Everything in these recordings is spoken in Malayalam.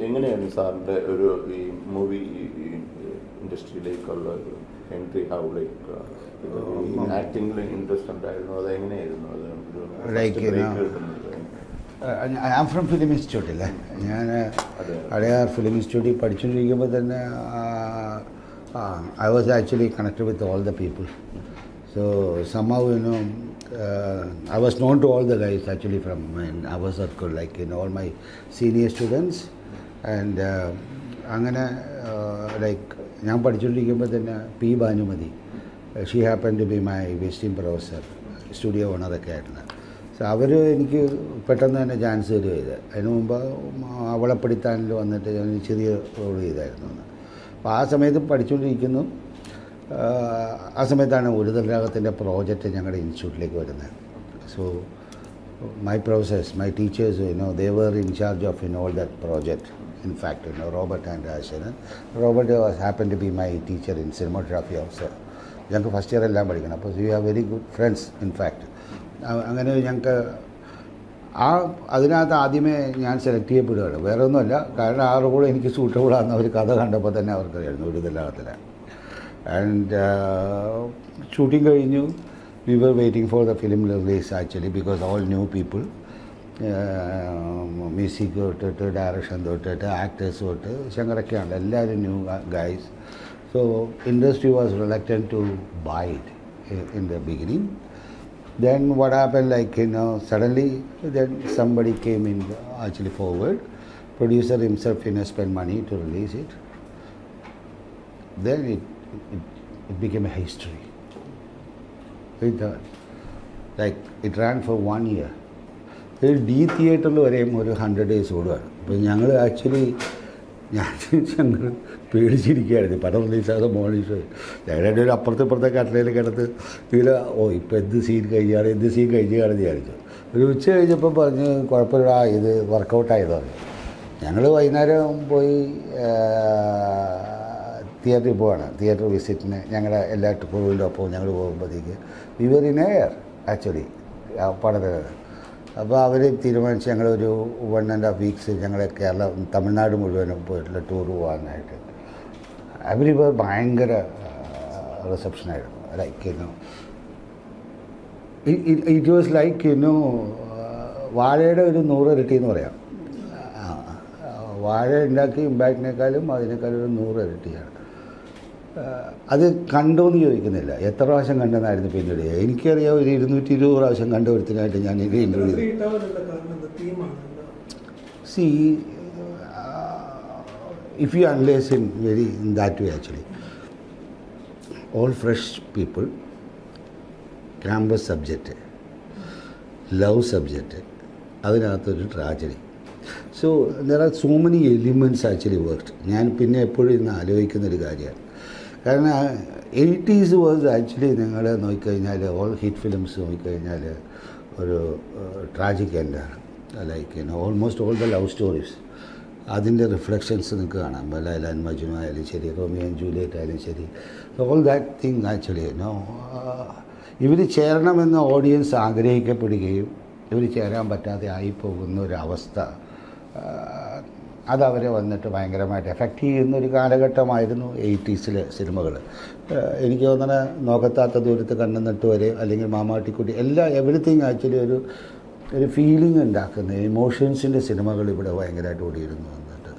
എങ്ങനെയാണ് സാറിൻ്റെ ഒരു ഈ മൂവി ഇൻഡസ്ട്രിയിലേക്കുള്ള ഒരു എൻട്രി? ഹൗ ലൈക്ക് ആക്ടിങ്ങിൽ ഇൻട്രസ്റ്റ് ഉണ്ടായിരുന്നു, അതെങ്ങനെയായിരുന്നു? I am from film institute അല്ലേ. ഞാൻ അടയാർ ഫിലിം ഇൻസ്റ്റിറ്റ്യൂട്ടിൽ പഠിച്ചുകൊണ്ടിരിക്കുമ്പോൾ തന്നെ I was actually connected with all the people. So somehow, I was known to all the guys actually from when I was at school, like all my senior students. And അങ്ങനെ ഞാൻ പഠിച്ചുകൊണ്ടിരിക്കുമ്പോൾ തന്നെ P Bhanumathi, she happen to be my visiting professor, studio ഓണറൊക്കെ ആയിരുന്നു. സോ അവർ എനിക്ക് പെട്ടെന്ന് തന്നെ ചാൻസ് തരുക ചെയ്ത്. അതിന് മുമ്പ് അവളെപ്പടിത്താനിൽ വന്നിട്ട് ഞാൻ ചെറിയ റോൾ ചെയ്തായിരുന്നു. അപ്പോൾ ആ സമയത്ത് പഠിച്ചുകൊണ്ടിരിക്കുന്നു. ആ സമയത്താണ് ഒരുതൽ രാഗത്തിൻ്റെ പ്രോജക്റ്റ് ഞങ്ങളുടെ ഇൻസ്റ്റിറ്റ്യൂട്ടിലേക്ക് വരുന്നത്. So my professors, my teachers, they were in charge of all that project. In fact, Robert and Ashan. Robert happened to be my teacher in cinematography also. ഞങ്ങൾക്ക് ഫസ്റ്റ് ഇയർ എല്ലാം പഠിക്കണം. അപ്പോൾ we are very good friends in fact. അങ്ങനെ ഞങ്ങൾക്ക് അതിനകത്ത് ആദ്യമേ ഞാൻ സെലക്ട് ചെയ്യപ്പെടുകയാണ്. വേറെ ഒന്നുമല്ല, കാരണം ആ റോൾ എനിക്ക് സൂട്ടബിളാണെന്ന് ഒരു കഥ കണ്ടപ്പോൾ തന്നെ അവർക്കറിയായിരുന്നു ഒരുതല്ലാകത്തില്ല. ആൻഡ് ഷൂട്ടിംഗ് കഴിഞ്ഞു. We were waiting for the film release actually, because all new people. Music തൊട്ടിട്ട് ഡയറക്ഷൻ തൊട്ടിട്ട് ആക്ടേഴ്സ് തൊട്ട് ശങ്കരൊക്കെയാണ്, എല്ലാവരും new guys. So industry was reluctant to buy it in the beginning. Then what happened, suddenly then somebody came in actually forward. Producer himself spent money to release it. Then it became a history. It ran for 1 year. D തിയേറ്ററിൽ വരെയും ഒരു 100 days ഓടുകയാണ്. അപ്പോൾ ഞങ്ങൾ ആക്ച്വലി ഞങ്ങൾ പേടിച്ചിരിക്കുകയായിരുന്നു. പടം റിലീസാകാതെ മോർണിംഗ് ഷോ ഞങ്ങളുടെ ഒരു അപ്പുറത്തെ കട്ടലയിലൊക്കെ എടുത്ത് ഇതിൽ ഇപ്പോൾ എന്ത് സീൻ കഴിഞ്ഞാണെന്ന് വിചാരിച്ചു. ഒരു ഉച്ച കഴിഞ്ഞപ്പോൾ പറഞ്ഞ് കുഴപ്പമില്ല, ഇത് വർക്കൗട്ടായതാണ്. ഞങ്ങൾ വൈകുന്നേരം പോയി തിയേറ്ററിൽ പോവാണ്. തിയേറ്റർ വിസിറ്റിന് ഞങ്ങളുടെ എല്ലാ ടൂറിൻ്റെ ഒപ്പം ഞങ്ങൾ പോകുമ്പോഴത്തേക്ക് we were in air actually പടത്തിന്. അപ്പോൾ അവർ തീരുമാനിച്ച് ഞങ്ങളൊരു 1.5 weeks ഞങ്ങളെ തമിഴ്നാട് മുഴുവനും പോയിട്ടുള്ള ടൂർ പോകാനായിട്ട്. അവരിപ്പോൾ ഭയങ്കര റിസപ്ഷനായിരുന്നു. ഇറ്റ് വാസ് വാഴയുടെ ഒരു 100 ഇരട്ടി എന്ന് പറയാം. വാഴ ഉണ്ടാക്കി ഇമ്പാക്റ്റിനേക്കാളും അതിനേക്കാളും ഒരു 100 ഇരട്ടിയാണ്. അത് കണ്ടോന്ന് ചോദിക്കുന്നില്ല, എത്ര പ്രാവശ്യം കണ്ടെന്നായിരുന്നു പിന്നീട്. എനിക്കറിയാം ഒരു 220 പ്രാവശ്യം കണ്ട ഒരുത്തിനായിട്ട് ഞാൻ ഇത് interview C if you analyze in that way actually, all fresh people, campus subject, love subject, അതിനകത്തൊരു tragedy. So there are so many elements actually worked. ഞാൻ പിന്നെ എപ്പോഴും ഇന്ന് ആലോചിക്കുന്നൊരു കാര്യമാണ്. കാരണം 80s വാസ് ആക്ച്വലി നിങ്ങൾ നോക്കിക്കഴിഞ്ഞാൽ ഓൾ ഹിറ്റ് ഫിലിംസ് നോക്കിക്കഴിഞ്ഞാൽ ഒരു ട്രാജിക് എൻഡാണ്. Almost all the love stories അതിൻ്റെ റിഫ്ലക്ഷൻസ് നിങ്ങൾക്ക് കാണാം. ലൈല മജ്നു ആയാലും ശരി, റോമിയോ ആൻഡ് ജൂലിയറ്റ് ആയാലും ശരി, ഓൾ ദാറ്റ് തിങ് ആക്ച്വലി ഇവർ ചേരണമെന്ന് ഓഡിയൻസ് ആഗ്രഹിക്കപ്പെടുകയും ഇവർ ചേരാൻ പറ്റാതെ ആയിപ്പോകുന്ന ഒരവസ്ഥ, അതവരെ വന്നിട്ട് ഭയങ്കരമായിട്ട് എഫക്റ്റ് ചെയ്യുന്നൊരു കാലഘട്ടമായിരുന്നു 80s സിനിമകൾ. എനിക്ക് തോന്നണ നോക്കത്താത്ത ദൂരത്ത് കണ്ണെന്നിട്ട് വരെ, അല്ലെങ്കിൽ മാമാട്ടിക്കുട്ടി, എവറിത്തിങ് ആക്ച്വലി ഒരു ഫീലിംഗ് ഉണ്ടാക്കുന്ന ഇമോഷൻസിൻ്റെ സിനിമകൾ ഇവിടെ ഭയങ്കരമായിട്ട് ഓടിയിരുന്നു. വന്നിട്ട്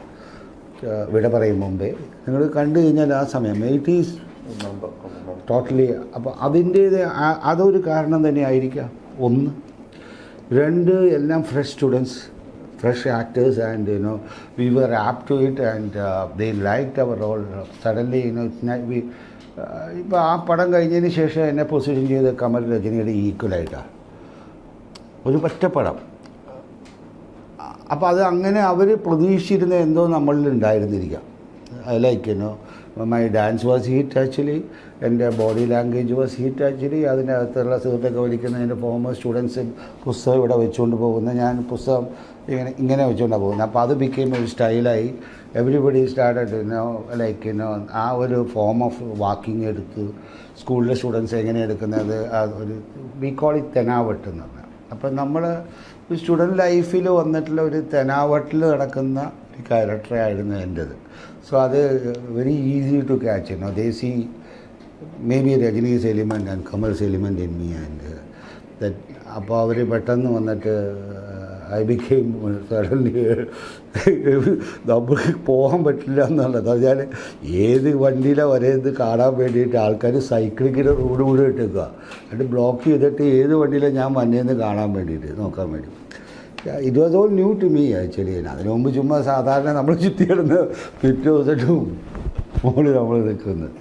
ഇവിടെ പറയും മുമ്പേ നിങ്ങൾ കണ്ടു കഴിഞ്ഞാൽ ആ സമയം 80s ടോട്ടലി. അപ്പോൾ അതിൻ്റേത് അതൊരു കാരണം തന്നെ ആയിരിക്കാം. 1. 2, എല്ലാം fresh students, fresh actors, and we were apt to it, and they liked our role. Suddenly ഇപ്പോൾ ആ പടം കഴിഞ്ഞതിന് ശേഷം എന്നെ പൊസിഷൻ ചെയ്ത് കമൽ രജനിയുടെ ഈക്വലായിട്ടാണ് ഒരു പറ്റപ്പടം. അപ്പോൾ അത് അങ്ങനെ അവർ പ്രതീക്ഷിച്ചിരുന്ന എന്തോ നമ്മളിൽ ഉണ്ടായിരുന്നിരിക്കാം. My dance was hit actually, എൻ്റെ body language was hit actually. അതിനകത്തുള്ള സുഹൃത്തൊക്കെ വലിക്കുന്ന എൻ്റെ ഫോമർ സ്റ്റുഡൻസ് പുസ്തകം ഇവിടെ വെച്ചുകൊണ്ട് പോകുന്ന, ഞാൻ പുസ്തകം ഇങ്ങനെ വെച്ചുകൊണ്ടാണ് പോകുന്നത്. അപ്പോൾ അത് ബിക്കെയിം ഒരു സ്റ്റൈലായി. എവരിബഡി സ്റ്റാർട്ടഡ് ആ ഒരു ഫോം ഓഫ് വാക്കിംഗ് എടുത്ത് സ്കൂളിലെ സ്റ്റുഡൻസ് എങ്ങനെ എടുക്കുന്നത്, ഒരു വി കോൾ ഇറ്റ് തെനാവട്ട് എന്ന് പറഞ്ഞാൽ. അപ്പം നമ്മൾ സ്റ്റുഡൻറ്റ് ലൈഫിൽ വന്നിട്ടുള്ള ഒരു തെനാവട്ടിൽ നടക്കുന്ന ക്യാരക്ടറായിരുന്നു എൻ്റെത്. സോ അത് very easy to catch. They see maybe Rajini's element and Kamal's element in me, and that അപ്പോൾ അവർ പെട്ടെന്ന് വന്നിട്ട് ഐ ബിക്കെയിം സഡൻലി നമുക്ക് പോകാൻ പറ്റില്ല എന്നുള്ളത്. അതിനാൽ ഏത് വണ്ടിയിലാണ് വരേത് കാണാൻ വേണ്ടിയിട്ട് ആൾക്കാർ സൈക്ലിങ്ങിൻ്റെ റോഡ് കൂടെ ഇട്ടേക്കുക, എന്നിട്ട് ബ്ലോക്ക് ചെയ്തിട്ട് ഏത് വണ്ടിയിലാണ് ഞാൻ വന്നേന്ന് കാണാൻ വേണ്ടിയിട്ട് നോക്കാൻ വേണ്ടി. It was all new to me actually. അതിന് മുമ്പ് ചുമ്മാ സാധാരണ നമ്മൾ ചുറ്റി കിടന്ന് പിറ്റേ ദിവസത്തും മുകളിൽ നമ്മൾ നിൽക്കുന്നത്.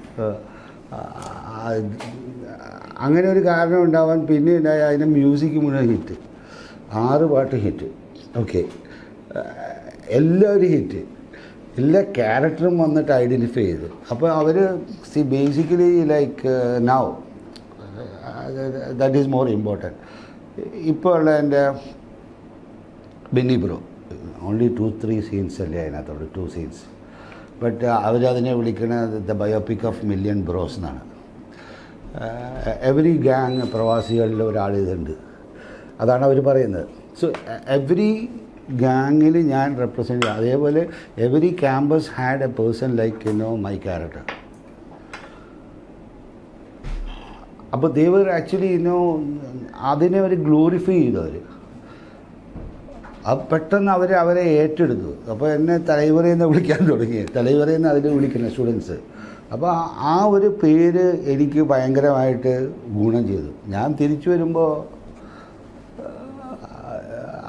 അങ്ങനെ ഒരു കാരണം ഉണ്ടാവാൻ പിന്നെ ഉണ്ടായ അതിൻ്റെ മ്യൂസിക് മുഴുവൻ ഹിറ്റ്, 6 പാട്ട് ഹിറ്റ്. ഓക്കെ, എല്ലാവരും ഹിറ്റ്, എല്ലാ ക്യാരക്ടറും വന്നിട്ട് ഐഡൻറ്റിഫൈ ചെയ്തു. അപ്പോൾ അവർ basically like now that is more important. ഇപ്പോൾ ഉള്ള എൻ്റെ ബെന്നി ബ്രോ ഓൺലി 2-3 സീൻസ് അല്ലേ അതിനകത്തുള്ളൂ, 2 സീൻസ്. ബട്ട് അവരതിനെ വിളിക്കുന്നത് the biopic of million bros എന്നാണ്. എവറി ഗ്യാങ് പ്രവാസികളിൽ ഒരാൾ ഇതുണ്ട്, അതാണ് അവർ പറയുന്നത്. സോ എവറി ഗ്യാങ്ങിൽ ഞാൻ റെപ്രസെൻറ്റ് ചെയ്യും. അതേപോലെ every campus had A person like my character. അപ്പോൾ ദേ വർ ആക്ച്വലി അതിനെ അവർ ഗ്ലോറിഫൈ ചെയ്തു. അവർ പെട്ടെന്ന് അവരെ ഏറ്റെടുത്തു. അപ്പോൾ എന്നെ തലൈവറയെന്ന് വിളിക്കാൻ തുടങ്ങി, തലൈവറയെന്ന് അതിൽ വിളിക്കുന്ന സ്റ്റുഡൻസ്. അപ്പോൾ ആ ഒരു പേര് എനിക്ക് ഭയങ്കരമായിട്ട് ഗുണം ചെയ്തു. ഞാൻ തിരിച്ചു വരുമ്പോൾ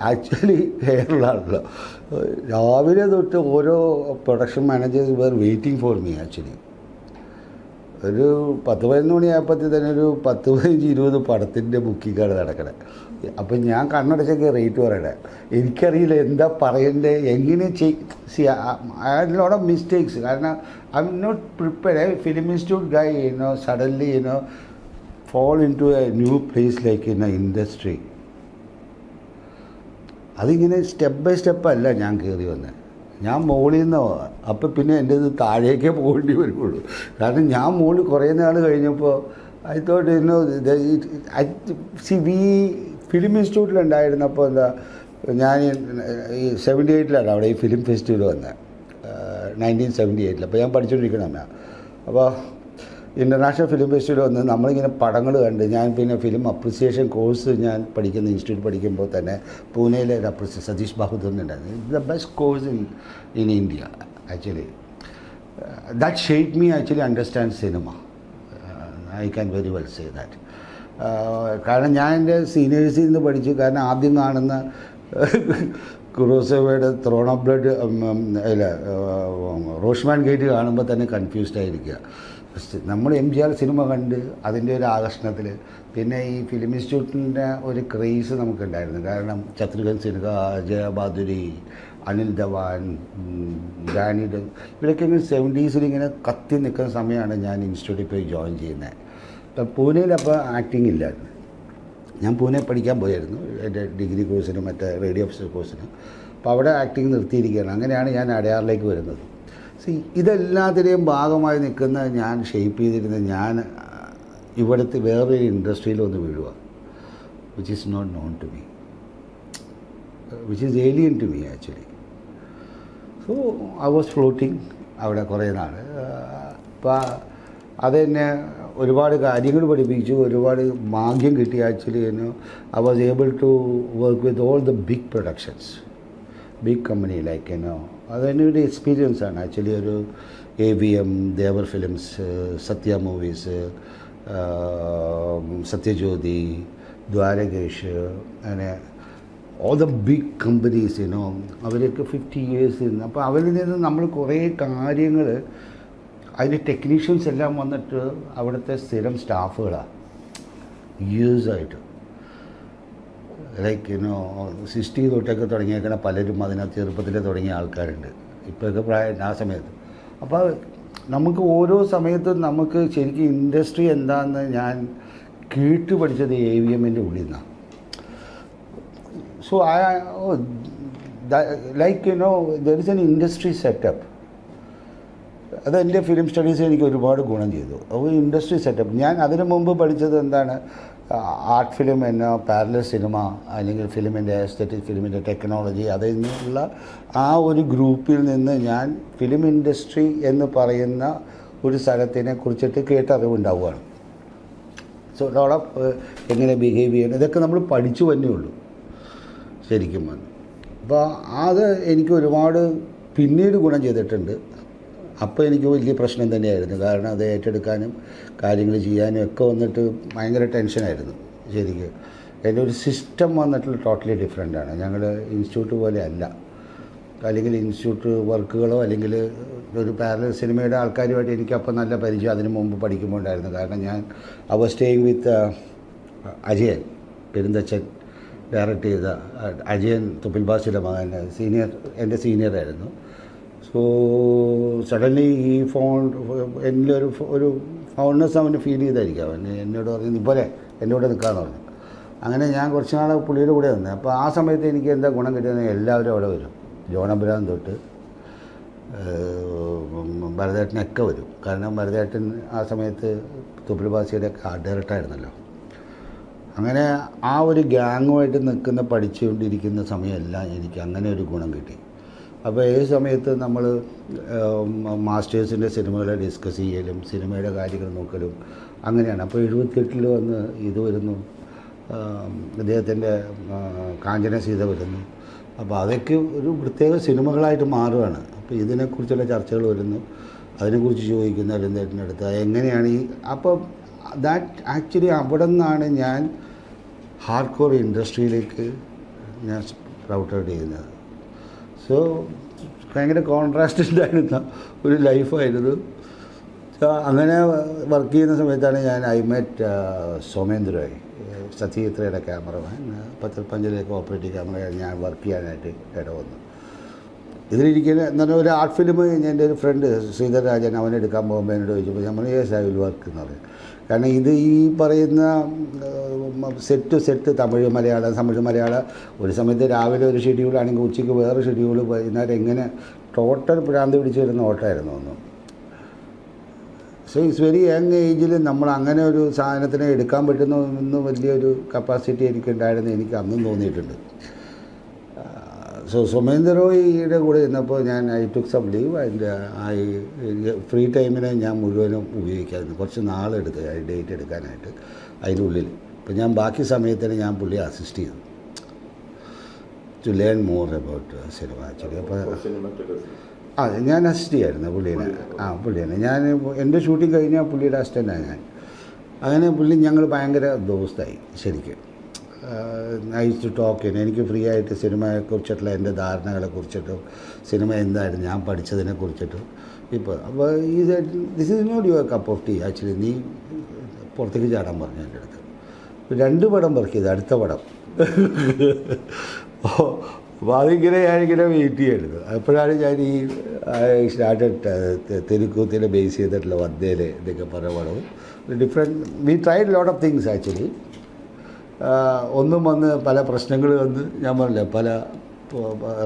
ആക്ച്വലി കേരളമാണല്ലോ, രാവിലെ തൊട്ട് ഓരോ production managers were waiting for me. Actually ഒരു 10-11 മണിയായപ്പോഴത്തേ തന്നെ ഒരു 10-15-20 പടത്തിൻ്റെ ബുക്കിങ്ങാണ് നടക്കണത്. അപ്പം ഞാൻ കണ്ണടച്ചൊക്കെ റേറ്റ് പറയണേ, എനിക്കറിയില്ല എന്താ പറയണ്ടേ, എങ്ങനെ ലോട്ട് ഓഫ് മിസ്റ്റേക്സ്. കാരണം I am not prepared. Film institute guy suddenly fall into a new place like in an industry. അതിങ്ങനെ സ്റ്റെപ്പ് ബൈ സ്റ്റെപ്പല്ല ഞാൻ കയറി വന്നത്. ഞാൻ മുകളിൽ നിന്നോ, അപ്പം പിന്നെ എൻ്റെ ഇത് താഴേക്കേ പോകേണ്ടി വരുള്ളൂ. കാരണം ഞാൻ മുകളിൽ കുറേ നാൾ കഴിഞ്ഞപ്പോൾ ഐ തോട്ട് ഫിലിം ഇൻസ്റ്റിറ്റ്യൂട്ടിലുണ്ടായിരുന്നപ്പോൾ എന്താ, ഞാൻ ഈ 78-ലാണ് അവിടെ ഈ ഫിലിം ഫെസ്റ്റിവൽ വന്നത്, 1978. അപ്പോൾ ഞാൻ പഠിച്ചുകൊണ്ടിരിക്കണം. അപ്പോൾ ഇൻ്റർനാഷണൽ ഫിലിം ഫെസ്റ്റിവൽ വന്ന് നമ്മളിങ്ങനെ പടങ്ങൾ കണ്ട്, ഞാൻ പിന്നെ ഫിലിം അപ്രിസിയേഷൻ കോഴ്സ് ഞാൻ പഠിക്കുന്ന ഇൻസ്റ്റിറ്റ്യൂട്ട് പഠിക്കുമ്പോൾ തന്നെ പൂനെയിലെ ഒരു സതീഷ് ബാഹുദറിനുണ്ടായിരുന്നു. The best course in India actually. That shape me actually understand cinema. I can very well say that. കാരണം ഞാൻ എൻ്റെ സീനിയേഴ്സിൽ നിന്ന് പഠിച്ചു. കാരണം ആദ്യം കാണുന്ന കുറോസവയുടെ ത്രോൺ ഓഫ് ബ്ലഡ് അല്ല റോഷ്മാൻ ഗേറ്റ് കാണുമ്പോൾ തന്നെ കൺഫ്യൂസ്ഡ് ആയിരിക്കുക. നമ്മൾ MGR സിനിമ കണ്ട് അതിൻ്റെ ഒരു ആകർഷണത്തിൽ, പിന്നെ ഈ ഫിലിം ഇൻസ്റ്റിറ്റ്യൂട്ടിൻ്റെ ഒരു ക്രേസ് നമുക്കുണ്ടായിരുന്നു. കാരണം ശത്രുഘ്ൻ സിൻഹ, ജയബാദുരി, അനിൽ ധവാൻ, ഡാനി, ഇവരൊക്കെ 70s ഇങ്ങനെ കത്തി നിൽക്കുന്ന സമയമാണ് ഞാൻ ഇൻസ്റ്റിറ്റ്യൂട്ടിൽ പോയി ജോയിൻ ചെയ്യുന്നത്. അപ്പം പൂനെയിലപ്പോൾ ആക്ടിങ് ഇല്ലായിരുന്നു. ഞാൻ പൂനെ പഠിക്കാൻ പോയായിരുന്നു എൻ്റെ ഡിഗ്രി കോഴ്സിന്, മറ്റേ റേഡിയോ ഓഫീസർ കോഴ്സിന്. അപ്പോൾ അവിടെ ആക്ടിങ് നിർത്തിയിരിക്കുകയാണ്. അങ്ങനെയാണ് ഞാൻ അടയാറിലേക്ക് വരുന്നത്. ഇതെല്ലാത്തിൻ്റെയും ഭാഗമായി നിൽക്കുന്ന ഞാൻ ഷേപ്പ് ചെയ്തിരുന്ന ഞാൻ ഇവിടുത്തെ വേറൊരു ഇൻഡസ്ട്രിയിൽ ഒന്ന് വീഴുക, which is not known to me, which is alien to me actually. So I was floating അവിടെ കുറേ നാൾ. അപ്പോൾ അതെന്നെ ഒരുപാട് കാര്യങ്ങൾ പഠിപ്പിച്ചു, ഒരുപാട് ഭാഗ്യം കിട്ടി actually. I was able to work with all the big productions, big company like അതെന്നെ ഒരു എക്സ്പീരിയൻസാണ് ആക്ച്വലി. ഒരു AVM, Devar films, Sathya movies, Sathyajyothi, Dwarakish, അങ്ങനെ ഓൾ ദ ബിഗ് കമ്പനീസ് അവരൊക്കെ 50 years ഇരുന്ന്. അപ്പോൾ അവരിൽ നിന്ന് നമ്മൾ കുറേ കാര്യങ്ങൾ, അതിൻ്റെ ടെക്നീഷ്യൻസ് എല്ലാം വന്നിട്ട് അവിടുത്തെ സ്ഥിരം സ്റ്റാഫുകളാണ് ഇയേഴ്സായിട്ട്. ലൈക്ക് 60 തൊട്ടൊക്കെ തുടങ്ങിയേക്കണ പലരും അതിനകത്ത് ചെറുപ്പത്തിൽ തുടങ്ങിയ ആൾക്കാരുണ്ട്, ഇപ്പോഴൊക്കെ പ്രായം ആ സമയത്ത്. അപ്പോൾ നമുക്ക് ഓരോ സമയത്തും നമുക്ക് ശരിക്കും ഇൻഡസ്ട്രി എന്താണെന്ന് ഞാൻ കേട്ട് പഠിച്ചത് AVMൻ്റെ ഉള്ളിൽ നിന്നാണ്. So like there is an industry setup. അതെൻ്റെ ഫിലിം സ്റ്റഡീസ് എനിക്ക് ഒരുപാട് ഗുണം ചെയ്തു. അപ്പോൾ ഇൻഡസ്ട്രി സെറ്റപ്പ് ഞാൻ അതിനു മുമ്പ് പഠിച്ചത് എന്താണ്, ആർട്ട് ഫിലിം എന്ന പാരലൽ സിനിമ അല്ലെങ്കിൽ ഫിലിമിൻ്റെ എസ്തറ്റിക് ഫിലിമിൻ്റെ ടെക്നോളജി അതിൽ നിന്നുള്ള ആ ഒരു ഗ്രൂപ്പിൽ നിന്ന് ഞാൻ ഫിലിം ഇൻഡസ്ട്രി എന്ന് പറയുന്ന ഒരു സ്ഥലത്തിനെ കുറിച്ചിട്ട് കേട്ടറിവുണ്ടാവുകയാണ്. സോ ലോട്ട് ഓഫ് എങ്ങനെ ബിഹേവ് ചെയ്യണം ഇതൊക്കെ നമ്മൾ പഠിച്ചു തന്നെ ഉള്ളൂ ശരിക്കും വന്നു. അപ്പോൾ അത് എനിക്ക് ഒരുപാട് പിന്നീട് ഗുണം ചെയ്തിട്ടുണ്ട്. അപ്പോൾ എനിക്ക് വലിയ പ്രശ്നം തന്നെയായിരുന്നു. കാരണം അത് ഏറ്റെടുക്കാനും കാര്യങ്ങൾ ചെയ്യാനും ഒക്കെ വന്നിട്ട് ഭയങ്കര ടെൻഷനായിരുന്നു ശരിക്കും. എൻ്റെ ഒരു സിസ്റ്റം വന്നിട്ടുള്ള ടോട്ടലി ഡിഫറെൻ്റാണ്. ഞങ്ങൾ ഇൻസ്റ്റിറ്റ്യൂട്ട് പോലെ അല്ല, അല്ലെങ്കിൽ ഇൻസ്റ്റിറ്റ്യൂട്ട് വർക്കുകളോ അല്ലെങ്കിൽ ഒരു പാരലൽ സിനിമയുടെ ആൾക്കാരുമായിട്ട് എനിക്കപ്പം നല്ല പരിചയം അതിന് മുമ്പ് പഠിക്കുമ്പോൾ ഉണ്ടായിരുന്നു. കാരണം ഞാൻ staying with Ajayan Perunthachan direct ചെയ്ത അജയൻ തുപ്പിൽ ബാസിയുടെ മകൻ എൻ്റെ സീനിയറായിരുന്നു. സോ സഡൻലി ഈ ഒരു ഫൗണ്ട്നെസ് അവന് ഫീൽ ചെയ്തായിരിക്കും. അവൻ എന്നോട് പറഞ്ഞു ഇപ്പോലെ എൻ്റെ കൂടെ നിൽക്കാമെന്ന് പറഞ്ഞു. അങ്ങനെ ഞാൻ കുറച്ച് നാൾ പുള്ളിയുടെ കൂടെ വന്നത്. അപ്പോൾ ആ സമയത്ത് എനിക്ക് എന്താ ഗുണം കിട്ടിയെന്ന് എല്ലാവരും അവിടെ വരും. ജോൺ അബ്രഹാം തൊട്ട് ഭരതേട്ടനൊക്കെ വരും. കാരണം ഭരതേട്ടൻ ആ സമയത്ത് തുപ്പിൽ ബാസിയുടെ ആർട്ട് ഡയറക്ടറായിരുന്നല്ലോ. അങ്ങനെ ആ ഒരു ഗ്യാങ്ങുമായിട്ട് പഠിച്ചുകൊണ്ടിരിക്കുന്ന സമയമെല്ലാം എനിക്ക് അങ്ങനെ ഒരു ഗുണം കിട്ടി. അപ്പോൾ ഏത് സമയത്ത് നമ്മൾ മാസ്റ്റേഴ്സിൻ്റെ സിനിമകളെ ഡിസ്കസ് ചെയ്യലും സിനിമയുടെ കാര്യങ്ങൾ നോക്കലും അങ്ങനെയാണ്. അപ്പോൾ 78 വന്ന് ഇത് വരുന്നു, അദ്ദേഹത്തിൻ്റെ കാഞ്ചന സീത വരുന്നു. അപ്പോൾ അതൊക്കെ ഒരു പ്രത്യേക സിനിമകളായിട്ട് മാറുകയാണ്. അപ്പോൾ ഇതിനെക്കുറിച്ചുള്ള ചർച്ചകൾ വരുന്നു, അതിനെക്കുറിച്ച് ചോദിക്കുന്ന അരുന്ധേട്ടൻ്റെ അടുത്ത് എങ്ങനെയാണ് അപ്പോൾ ദാറ്റ് ആക്ച്വലി അവിടെ നിന്നാണ് ഞാൻ ഹാർഡ് കോർ ഇൻഡസ്ട്രിയിലേക്ക് ഞാൻ സ്പ്രൗട്ട് ഔട്ട് ചെയ്യുന്നത്. സോ ഭയങ്കര കോൺട്രാസ്റ്റഡ് ആയിരുന്ന ഒരു ലൈഫായിരുന്നു. സോ അങ്ങനെ വർക്ക് ചെയ്യുന്ന സമയത്താണ് ഞാൻ ഐ മെറ്റ് സോമേന്ദ്രയായി, സത്യജിത്രയുടെ ക്യാമറമാൻ. പത്തൽപ്പഞ്ചിലെ കോപ്പറേറ്റീവ് ക്യാമറ ഞാൻ വർക്ക് ചെയ്യാനായിട്ട് ഇടവന്നു. ഇതിലിരിക്കുന്ന എന്നാൽ ഒരു ആർട്ട് ഫിലിം എൻ്റെ ഒരു ഫ്രണ്ട് ശ്രീധർ രാജൻ അവനെടുക്കാൻ പോകുമ്പോൾ എന്നോട് ചോദിച്ചപ്പോൾ നമ്മൾ ഐ വിൽ വർക്ക് എന്ന് പറയും. കാരണം ഇത് ഈ പറയുന്ന സെറ്റ് തമിഴ് മലയാളം ഒരു സമയത്ത് രാവിലെ ഒരു ഷെഡ്യൂളാണെങ്കിൽ ഉച്ചയ്ക്ക് വേറെ ഷെഡ്യൂൾ, വൈകുന്നേരം എങ്ങനെ ടോട്ടൽ ഭ്രാന്ത് പിടിച്ച് വരുന്ന ഓട്ടമായിരുന്നു ഒന്നും. സോ ഇറ്റ്സ് വെരി യങ് ഏജിൽ നമ്മൾ അങ്ങനെ ഒരു സാധനത്തിനെ എടുക്കാൻ പറ്റുന്ന ഒന്നും വലിയൊരു കപ്പാസിറ്റി എനിക്കുണ്ടായിരുന്നു, എനിക്ക് അന്നും തോന്നിയിട്ടുണ്ട്. സോ സോമേന്ദ്രോയുടെ കൂടെ ഇരുന്നപ്പോൾ ഞാൻ I took some leave and free ടൈമിനെ ഞാൻ മുഴുവനും ഉപയോഗിക്കായിരുന്നു. കുറച്ച് നാളെടുത്ത് ഡേറ്റ് എടുക്കാനായിട്ട് അതിനുള്ളിൽ. അപ്പോൾ ഞാൻ ബാക്കി സമയത്തിന് ഞാൻ പുള്ളിയെ അസിസ്റ്റ് ചെയ്തു to learn more about cinema actually. അപ്പോൾ ഞാൻ അസിസ്റ്റ് ചെയ്യായിരുന്നു പുള്ളിയെ. ഞാൻ എൻ്റെ ഷൂട്ടിങ് കഴിഞ്ഞാൽ പുള്ളിയുടെ അസിസ്റ്റൻ്റാണ് ഞാൻ. അങ്ങനെ പുള്ളി ഞങ്ങൾ ഭയങ്കര ദോസ്തായി ശരിക്കും. ഐസ് ടു ടോക്ക് ചെയ്യുന്നു. എനിക്ക് ഫ്രീ ആയിട്ട് സിനിമയെക്കുറിച്ചിട്ടുള്ള എൻ്റെ ധാരണകളെക്കുറിച്ചിട്ടും സിനിമ എന്തായിരുന്നു ഞാൻ പഠിച്ചതിനെക്കുറിച്ചിട്ടും. ഇപ്പോൾ അപ്പോൾ this is not your cup of tea actually. നീ പുറത്തേക്ക് ചാടാൻ പറഞ്ഞു എൻ്റെ അടുത്ത്. 2 പടം വർക്ക് ചെയ്ത് അടുത്ത പടം. അപ്പോൾ അതിങ്ങനെ ഞാനിങ്ങനെ വെയിറ്റ് ചെയ്യരുത്. അപ്പോഴാണ് ഞാൻ ഈ സ്റ്റാർട്ടഡ് തെരുക്കൂത്തിനെ ബേസ് ചെയ്തിട്ടുള്ള വന്ദേൽ ഇതൊക്കെ പല പടവും different. We tried lot of things actually. ഒന്നും വന്ന് പല പ്രശ്നങ്ങൾ വന്ന് ഞാൻ പറഞ്ഞില്ല, പല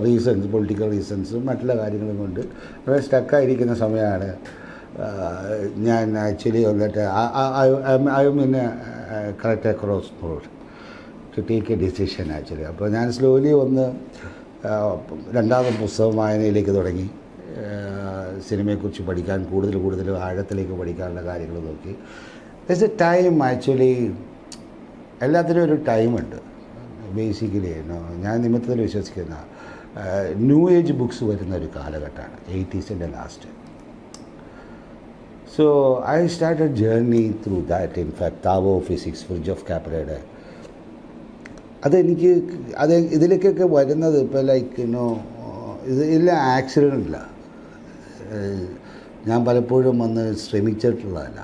റീസൺസ്, പൊളിറ്റിക്കൽ റീസൺസും മറ്റുള്ള കാര്യങ്ങളും കൊണ്ട് അങ്ങനെ സ്റ്റക്കായിരിക്കുന്ന സമയമാണ് ഞാൻ ആക്ച്വലി വന്നിട്ട് I am in correct cross road to take a decision actually. അപ്പോൾ ഞാൻ സ്ലോലി ഒന്ന് രണ്ടാമത്തെ പുസ്തകം വായനയിലേക്ക് തുടങ്ങി. സിനിമയെക്കുറിച്ച് പഠിക്കാൻ കൂടുതൽ ആഴത്തിലേക്ക് പഠിക്കാനുള്ള കാര്യങ്ങൾ നോക്കി. That's A time actually. എല്ലാത്തിനും ഒരു ടൈമുണ്ട് ബേസിക്കലി. ഞാൻ നിമിത്തത്തിൽ വിശ്വസിക്കുന്ന ന്യൂ ഏജ് ബുക്സ് വരുന്ന ഒരു കാലഘട്ടമാണ് 80s last. So I started journey through that. In fact Tao physics, Fritjof കാപ്രയുടെ ഇതിലേക്കൊക്കെ വരുന്നത് ഇപ്പോൾ ലൈക്ക് ഇതിൽ ആക്സിഡൻ്റ് ഇല്ല. ഞാൻ പലപ്പോഴും വന്ന് ശ്രമിച്ചിട്ടുള്ളതല്ല.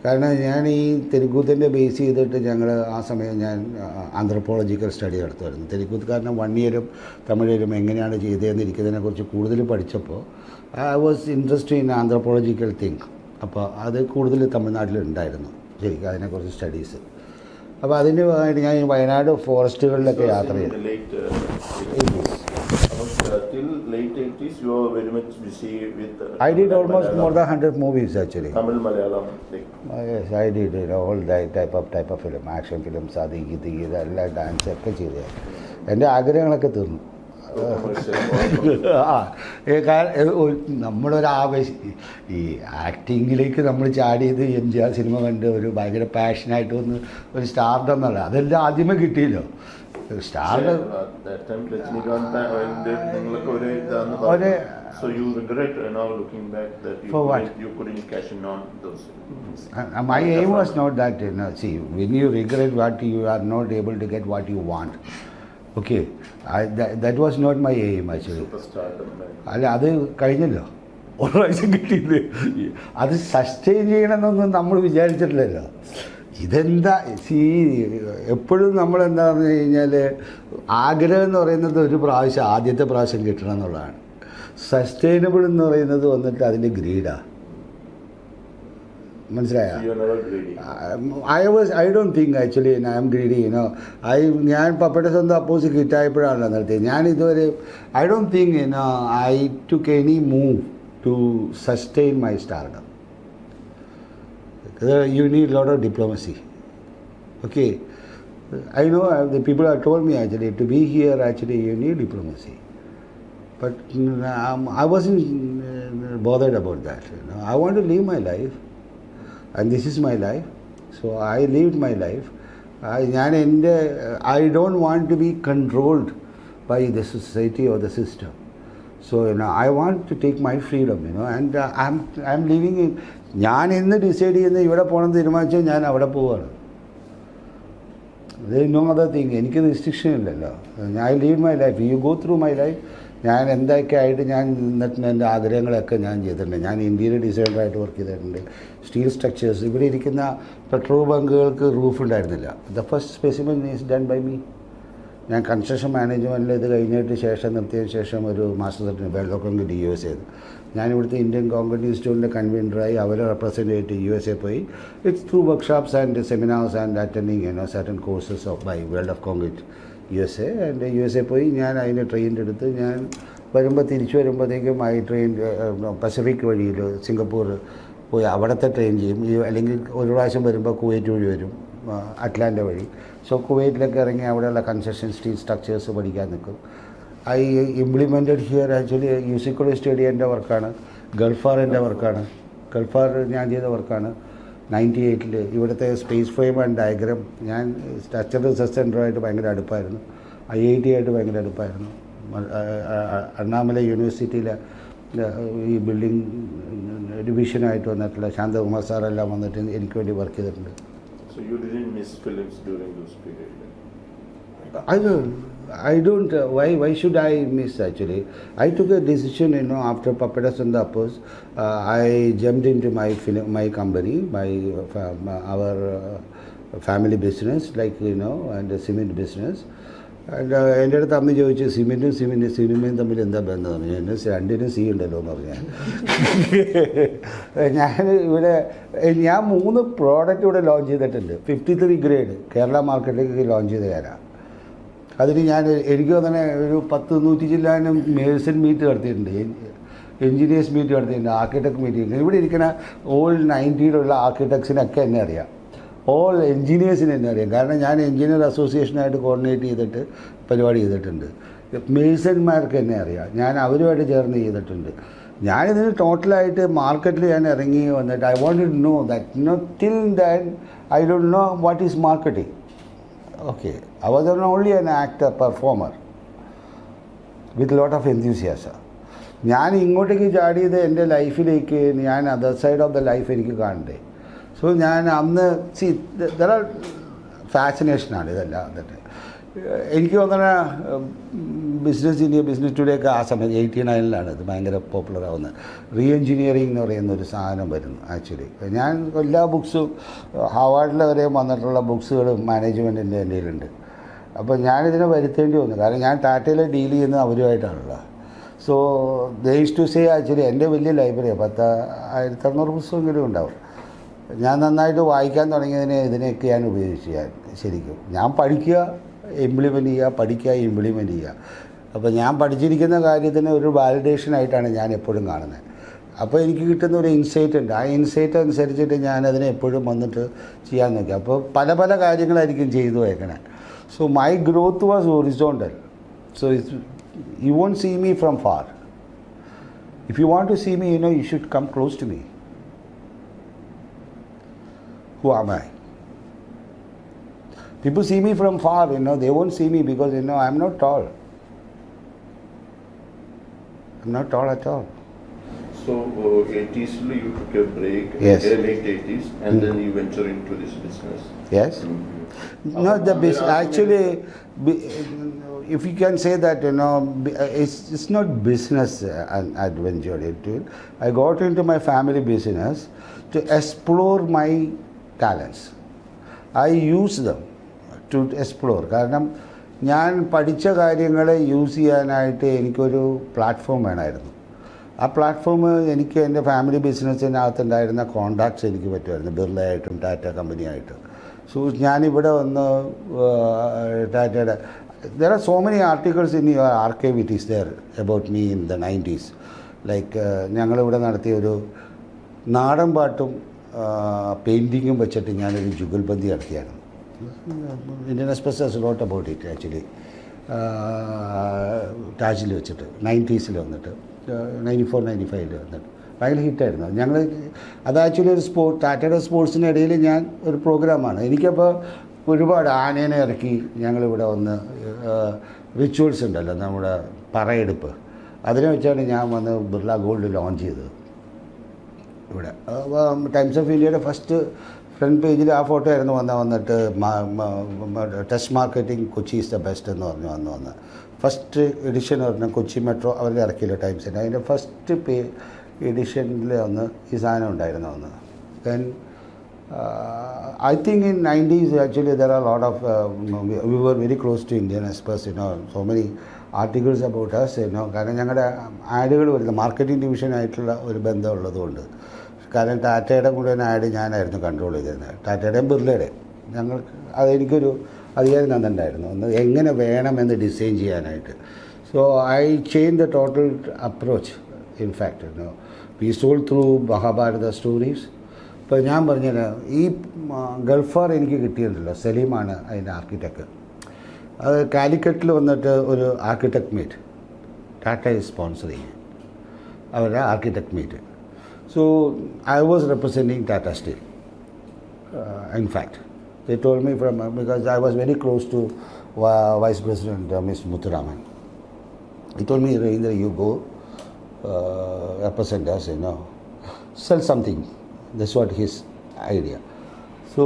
കാരണം ഞാൻ ഈ തെരുക്കൂത്തിൻ്റെ ബേസ് ചെയ്തിട്ട് ഞങ്ങൾ ആ സമയം ഞാൻ ആന്ത്രപ്പോളജിക്കൽ സ്റ്റഡി നടത്തുമായിരുന്നു. തെരുക്കൂത്തുകാരനെ 1 ഇയറും തമിഴിലും എങ്ങനെയാണ് ചെയ്തതെന്നിരിക്കുന്നതിനെക്കുറിച്ച് കൂടുതൽ പഠിച്ചപ്പോൾ I was interest in anthropological think. അപ്പോൾ അത് കൂടുതൽ തമിഴ്നാട്ടിലുണ്ടായിരുന്നു ശരിക്കും അതിനെക്കുറിച്ച് സ്റ്റഡീസ്. അപ്പോൾ അതിന് വേണ്ടി ഞാൻ വയനാട് ഫോറസ്റ്റുകളിലൊക്കെ യാത്ര ചെയ്തു. activities, you are very much busy with. I did almost Malayalam, more than 100 movies actually. Tamil, Malayalam, like. Yes, I did all that type of film, action films, അത് ഇത് ഇതെല്ലാം ഡാൻസ് ഒക്കെ ചെയ്ത് എൻ്റെ ആഗ്രഹങ്ങളൊക്കെ തീർന്നു. നമ്മളൊരു ആവേശം ഈ ആക്ടിങ്ങിലേക്ക് നമ്മൾ ചാടിയത് MGR സിനിമ കണ്ട് ഒരു ഭയങ്കര പാഷനായിട്ട് വന്ന് ഒരു സ്റ്റാർഡം എന്നല്ല, അതെല്ലാം ആദ്യമേ കിട്ടിയല്ലോ. Stardom So you regret now looking back that you couldn't cash in on those. My aim was not that. See, when you regret what you are not able to get what you want. Okay, that was not my aim actually. അല്ല, അത് കഴിഞ്ഞല്ലോ, ഒരു പ്രാവശ്യം കിട്ടിയില്ലേ, അത് സസ്റ്റെയിൻ ചെയ്യണമെന്നൊന്നും നമ്മൾ വിചാരിച്ചിട്ടില്ലല്ലോ. ഇതെന്താ എപ്പോഴും നമ്മളെന്താ പറഞ്ഞു കഴിഞ്ഞാൽ ആഗ്രഹം എന്ന് പറയുന്നത് ഒരു പ്രാവശ്യം ആദ്യത്തെ പ്രാവശ്യം കിട്ടണം എന്നുള്ളതാണ്. സസ്റ്റൈനബിൾ എന്ന് പറയുന്നത് വന്നിട്ട് അതിൻ്റെ ഗ്രീഡാണ്. മനസ്സിലായോ? I don't think actually I am greedy, ഞാൻ പപ്പയുടെ സ്വന്തം അപ്പോസ് ഹിറ്റായപ്പോഴാണല്ലോ നടത്തിയത്. ഞാൻ ഇതുവരെ I don't think I took any move to sustain my stardom. You need a lot of diplomacy. Okay, I know the people have told me actually to be here actually you need diplomacy. But I wasn't bothered about that. I want to live my life. And this is my life. So I lived my life. I don't want to be controlled by the society or the system. So I want to take my freedom, and I'm living in. ഞാൻ ഇന്ന് ഡിസൈഡ് ചെയ്യുന്ന ഇവിടെ പോകണമെന്ന് തീരുമാനിച്ചാൽ ഞാൻ അവിടെ പോവുകയാണ്. No other thing. എനിക്ക് റിസ്ട്രിക്ഷൻ ഇല്ലല്ലോ. I live my life. You go through my life. ഞാൻ എന്തൊക്കെ ആയിട്ട് ഞാൻ നിന്നിട്ട് എൻ്റെ ആഗ്രഹങ്ങളൊക്കെ ഞാൻ ചെയ്തിട്ടുണ്ട്. ഞാൻ ഇന്ത്യയിൽ ഡിസൈനറായിട്ട് വർക്ക് ചെയ്തിട്ടുണ്ട്. സ്റ്റീൽ സ്ട്രക്ചേഴ്സ്, ഇവിടെ ഇരിക്കുന്ന പെട്രോൾ ബങ്കുകൾക്ക് റൂഫ് ഉണ്ടായിരുന്നില്ല. The first specimen is done by me. ഞാൻ കൺസ്ട്രക്ഷൻ മാനേജ്മെൻറ്റിൽ ഇത് കഴിഞ്ഞിട്ട് ശേഷം നിർത്തിയതിന് ശേഷം ഒരു മാസ്റ്റർ സർട്ടിഫിക്കറ്റ് വെള്ളക്കൊങ്ക് US ചെയ്തു. ഞാനിവിടുത്തെ ഇന്ത്യൻ കോൺക്രീറ്റ് ഇൻസ്റ്റിറ്റ്യൂട്ടിൻ്റെ കൺവീനറായി അവരെ റെപ്രസെൻ്റ് ചെയ്തിട്ട് USA പോയി. It's through workshops and seminars and attending certain courses of by World of Concrete USA. And USA പോയി ഞാൻ അതിന് ട്രെയിൻ എടുത്ത് ഞാൻ തിരിച്ചു വരുമ്പോഴത്തേക്കും ഐ ട്രെയിൻ പസഫിക് വഴിയിൽ സിംഗപ്പൂർ പോയി അവിടുത്തെ ട്രെയിൻ ചെയ്യും. അല്ലെങ്കിൽ ഒരു പ്രാവശ്യം വരുമ്പോൾ കുവൈറ്റ് വഴി വരും, അറ്റ്ലാന്റ വഴി. സോ കുവൈറ്റിലൊക്കെ ഇറങ്ങി അവിടെയുള്ള കൺസ്ട്രക്ഷൻ സ്റ്റീൽ സ്ട്രക്ചേഴ്സ് പഠിക്കാൻ നിൽക്കും. I implemented here actually UC college study എൻ്റെ വർക്കാണ്. ഗൾഫാർ എൻ്റെ വർക്കാണ്. ഗൾഫാർ ഞാൻ ചെയ്ത വർക്കാണ്. 98 ഇവിടുത്തെ സ്പേസ് ഫ്രെയിം ആൻഡ് ഡയഗ്രാം ഞാൻ സ്ട്രക്ചർ റിസർച്ച് സെൻ്ററുമായിട്ട് ഭയങ്കര അടുപ്പായിരുന്നു. IIT ആയിട്ട് ഭയങ്കര അടുപ്പായിരുന്നു. അണ്ണാമല യൂണിവേഴ്സിറ്റിയിലെ ഈ ബിൽഡിംഗ് ഡിവിഷനായിട്ട് വന്നിട്ടുള്ള ശാന്തകുമാർ സാറെല്ലാം വന്നിട്ട് എനിക്ക് വേണ്ടി വർക്ക് ചെയ്തിട്ടുണ്ട്. So you didn't miss films during those periods? I don't. Why should I miss actually? I took a decision, after Papadas and the Appos. I jumped into my company, our family business, and the cement business. എൻ്റെ അടുത്ത് അമ്മ ചോദിച്ചു സിനിമയും തമ്മിൽ എന്താ ബന്ധം? രണ്ടിനും സി ഉണ്ടല്ലോ എന്ന് പറഞ്ഞാൽ ഞാൻ 3 പ്രോഡക്റ്റ് ഇവിടെ ലോഞ്ച് ചെയ്തിട്ടുണ്ട്. 53 ഗ്രേഡ് കേരള മാർക്കറ്റിലേക്ക് ലോഞ്ച് ചെയ്ത ഞാനാണ്. അതിന് എനിക്ക് തന്നെ ഒരു 100-100 ജില്ലാനും മേഴ്സൺ മീറ്റ് നടത്തിയിട്ടുണ്ട്, എൻജിനീയേഴ്സ് മീറ്റ് നടത്തിയിട്ടുണ്ട്, ആർക്കിടെക്ട് മീറ്റിംഗ്. ഇവിടെ ഇരിക്കുന്ന ഓൾ 90-ലുള്ള ആർക്കിടെക്ട്സിനൊക്കെ എന്നെ അറിയാം, ഓൾ എൻജിനീയേഴ്സിന് എന്നെ അറിയാം. കാരണം ഞാൻ എൻജിനീയർ അസോസിയേഷനായിട്ട് കോർഡിനേറ്റ് ചെയ്തിട്ട് പരിപാടി ചെയ്തിട്ടുണ്ട്. മേഴ്സന്മാർക്ക് എന്നെ അറിയാം, ഞാൻ അവരുമായിട്ട് ചേർന്ന് ചെയ്തിട്ടുണ്ട്. ഞാനിതിന് ടോട്ടലായിട്ട് മാർക്കറ്റിൽ ഞാൻ ഇറങ്ങി വന്നിട്ട് I want to know that till then I don't know what is marketing. Okay, I was only an actor, performer with a lot of enthusiasm. ഞാൻ ഇങ്ങോട്ടേക്ക് ചാടിയത് എൻ്റെ ലൈഫിലേക്ക് ഞാൻ other side of the life എനിക്ക് കാണണ്ടേ. സോ ഞാൻ അന്ന് ദർ ആർ ഫാസിനേഷനാണ് ഇതെല്ലാം. എന്നിട്ട് എനിക്ക് തോന്നുന്ന ബിസിനസ് ടുഡേ ഒക്കെ ആ സമയത്ത് 89-ലാണ് ഇത് ഭയങ്കര പോപ്പുലർ ആവുന്നത്. റീ എൻജിനീയറിംഗ് എന്ന് പറയുന്നൊരു സാധനം വരുന്നു. ആക്ച്വലി ഞാൻ എല്ലാ ബുക്സും ഹാവാർഡിൽ വരെ വന്നിട്ടുള്ള ബുക്സുകളും മാനേജ്മെൻറ്റിൻ്റെ എൻ്റെ കയ്യിലുണ്ട്. അപ്പോൾ ഞാനിതിനെ വരുത്തേണ്ടി വന്നു. കാരണം ഞാൻ ടാറ്റയിൽ ഡീൽ ചെയ്യുന്നത് അവരുമായിട്ടാണല്ലോ. So they use to say actually എൻ്റെ വലിയ ലൈബ്രറി 10,600 പുസ്തകമെങ്കിലും ഉണ്ടാവും. ഞാൻ നന്നായിട്ട് വായിക്കാൻ തുടങ്ങിയതിനെ ഇതിനെയൊക്കെ ഞാൻ ഉപയോഗിച്ചു. ശരിക്കും ഞാൻ പഠിക്കുക, ഇംപ്ലിമെൻ്റ് ചെയ്യുക, പഠിക്കുക, ഇംപ്ലിമെൻ്റ് ചെയ്യുക. അപ്പോൾ ഞാൻ പഠിച്ചിരിക്കുന്ന കാര്യത്തിന് ഒരു വാലിഡേഷൻ ആയിട്ടാണ് ഞാൻ എപ്പോഴും കാണുന്നത്. അപ്പോൾ എനിക്ക് കിട്ടുന്ന ഒരു ഇൻസൈറ്റ് ഉണ്ട്. ആ ഇൻസൈറ്റ് അനുസരിച്ചിട്ട് ഞാൻ അതിനെ എപ്പോഴും വന്നിട്ട് ചെയ്യാൻ നോക്കി. അപ്പോൾ പല പല കാര്യങ്ങളായിരിക്കും ചെയ്തു വയ്ക്കണേ. So my growth was horizontal. So you won't see me from far. If you want to see me, you should come close to me. Who am I? People see me from far, they won't see me because, I'm not tall. I'm not tall at all. So, 80s you took a break, Yes. late 80s, and then you venture into this business. Yes? No, the business, actually, if you can say that, it's not business adventure into it. I got into my family business to explore my talents. I use them to explore. കാരണം ഞാൻ പഠിച്ച കാര്യങ്ങളെ യൂസ് ചെയ്യാനായിട്ട് എനിക്കൊരു പ്ലാറ്റ്ഫോം വേണമായിരുന്നു. ആ പ്ലാറ്റ്ഫോം എനിക്ക് എൻ്റെ ഫാമിലി ബിസിനസ്സിനകത്തുണ്ടായിരുന്ന കോൺടാക്ട്സ് എനിക്ക് പറ്റുമായിരുന്നു, ബിർളയായിട്ടും ടാറ്റ കമ്പനിയായിട്ടും. സോ ഞാനിവിടെ വന്ന് ടാറ്റയുടെ there are so many articles in your archive it is there about me in the 90s. Like ഞങ്ങളിവിടെ നടത്തിയ ഒരു നാടൻ പാട്ടും പെയിൻറ്റിങ്ങും വെച്ചിട്ട് ഞാനൊരു ജുഗൽബന്ദി നടത്തിയാണ്. Indian express has wrote about it actually. താജിൽ വെച്ചിട്ട് 90s വന്നിട്ട് 94-95 വന്നിട്ട് ഭയങ്കര ഹിറ്റായിരുന്നു. ഞങ്ങൾ അത് ആക്ച്വലി ഒരു ടാറ്റയുടെ സ്പോർട്സിനിടയിൽ ഞാൻ ഒരു പ്രോഗ്രാമാണ്. എനിക്കപ്പോൾ ഒരുപാട് ആനേനെ ഇറക്കി ഞങ്ങളിവിടെ വന്ന് റിച്വൽസ് ഉണ്ടല്ലോ, നമ്മുടെ പറയെടുപ്പ്, അതിനെ വെച്ചാണ് ഞാൻ വന്ന് ബിർള ഗോൾഡ് ലോഞ്ച് ചെയ്തത് ഇവിടെ. ടൈംസ് ഓഫ് ഇന്ത്യയുടെ ഫസ്റ്റ് ഫ്രണ്ട് പേജിൽ ആ ഫോട്ടോ ആയിരുന്നു വന്നിട്ട് test marketing Kochi is the best എന്ന് വന്ന് ഫസ്റ്റ് എഡിഷൻ പറഞ്ഞാൽ കൊച്ചി മെട്രോ അവരുടെ ഇറക്കിയില്ല ടൈംസിൻ്റെ. അതിൻ്റെ ഫസ്റ്റ് എഡിഷനിൽ വന്ന് ഈ സാധനം ഉണ്ടായിരുന്നു വന്ന്. Then I think in 90s actually there are a lot of we were very close to Indian Express, so many articles about us, കാരണം ഞങ്ങളുടെ ആഡുകൾ വരുന്നത് മാർക്കറ്റിംഗ് ഡിവിഷനായിട്ടുള്ള ഒരു ബന്ധമുള്ളതുകൊണ്ട്. കാരണം ടാറ്റയുടെ മുഴുവൻ ആഡ് ഞാനായിരുന്നു കൺട്രോൾ ചെയ്തിരുന്നത്, ടാറ്റയുടെയും ബിർളയുടെയും. ഞങ്ങൾക്ക് അതെനിക്കൊരു അധികാരം തന്നിട്ടുണ്ടായിരുന്നു ഒന്ന് എങ്ങനെ വേണമെന്ന് ഡിസൈൻ ചെയ്യാനായിട്ട്. So I change the total approach. In fact we sold through Mahabharata stories. ഇപ്പോൾ ഞാൻ പറഞ്ഞത് ഈ ഗൾഫാർ എനിക്ക് കിട്ടിയിട്ടുണ്ടല്ലോ, സലീമാണ് അതിൻ്റെ ആർക്കിടെക്ട്. അത് കാലിക്കറ്റിൽ വന്നിട്ട് ഒരു architect meet Tata is sponsoring അവരുടെ architect meet. So I was representing Tata Steel. In fact they told me from because I was very close to Vice President Ms. Muthuraman. He told me, Rahindra, you go represent us, sell something. That's what his idea. So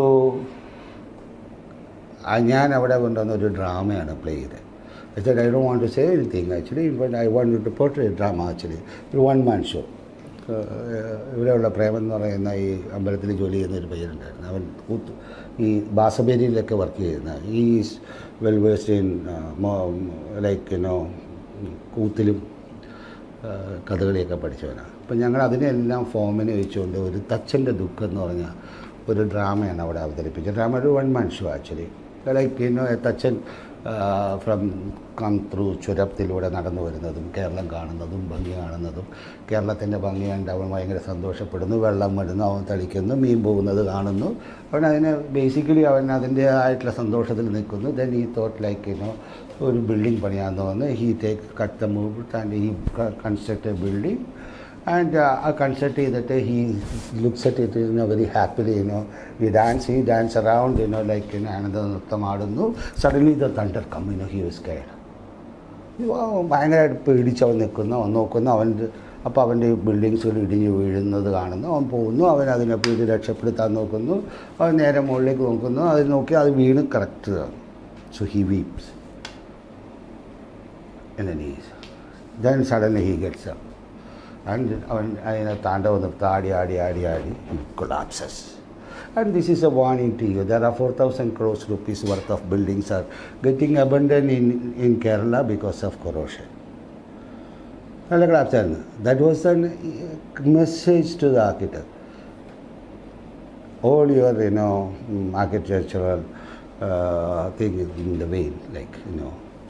ഞാൻ അവിടെ കൊണ്ടുവന്നൊരു ഡ്രാമയാണ് പ്ലേ ചെയ്തത്. I said I don't want to say anything actually, but I wanted to portray a drama actually. ഒരു one-man show. ഇവിടെയുള്ള പ്രേമൻ എന്ന് പറയുന്ന ഈ അമ്പലത്തിൽ ജോലി ചെയ്യുന്ന ഒരു പയ്യനുണ്ടായിരുന്നു. അവൻ ഈ ബാസബേരിയിലൊക്കെ വർക്ക് ചെയ്യുന്ന is well versed in like കൂത്തിലും കഥകളിയൊക്കെ പഠിച്ചവനാണ്. അപ്പം ഞങ്ങൾ അതിനെല്ലാം ഫോമിനെ വെച്ചുകൊണ്ട് ഒരു തച്ചൻ്റെ ദുഃഖം എന്ന് പറഞ്ഞ ഒരു ഡ്രാമയാണ് അവിടെ അവതരിപ്പിച്ചത്. ഡ്രാമ ഒരു one man show actually. Like Thachan from come through ചുരത്തിലൂടെ നടന്നു വരുന്നതും കേരളം കാണുന്നതും ഭംഗി കാണുന്നതും കേരളത്തിൻ്റെ ഭംഗി കണ്ട് അവൻ ഭയങ്കര സന്തോഷപ്പെടുന്നു. വെള്ളം വരുന്നു, അവൻ തളിക്കുന്നു, മീൻ പോകുന്നത് കാണുന്നു. അവൻ അതിനെ ബേസിക്കലി അവൻ അതിൻ്റെ ആയിട്ടുള്ള സന്തോഷത്തിൽ നിൽക്കുന്നു. ദെൻ ഈ തോട്ട് ലൈക്ക് ഒരു ബിൽഡിംഗ് പണിയാന്ന് തോന്നുന്നു. He cut the move and he construct a building and ആ കൺസ്ട്രക്ട് ചെയ്തിട്ട് he looks at it very happily he dance around like ആനന്ദ നൃത്തം ആടുന്നു. Suddenly the thunder come, he was scared. ഭയങ്കരമായിട്ട് പേടിച്ച് അവൻ നിൽക്കുന്നു, അവൻ നോക്കുന്നു. അപ്പോൾ അവൻ്റെ ബിൽഡിങ്സുകൾ ഇടിഞ്ഞ് വീഴുന്നത് കാണുന്നു. അവൻ പോകുന്നു, അവൻ അതിനെ ഇത് രക്ഷപ്പെടുത്താൻ നോക്കുന്നു. അവൻ നേരെ മുകളിലേക്ക് നോക്കുന്നു, അത് നോക്കി അത് വീണ് കറക്റ്റ് കാണും. So he weeps and then suddenly he gets up and അവൻ അതിനെ താണ്ഡവ നൃത്തം ആടി he collapses. And this is a warning to you. There are 4,000 crores rupees worth of buildings are getting abandoned in Kerala because of corrosion. That was a message to the architect. All your architectural thing is in the vein, like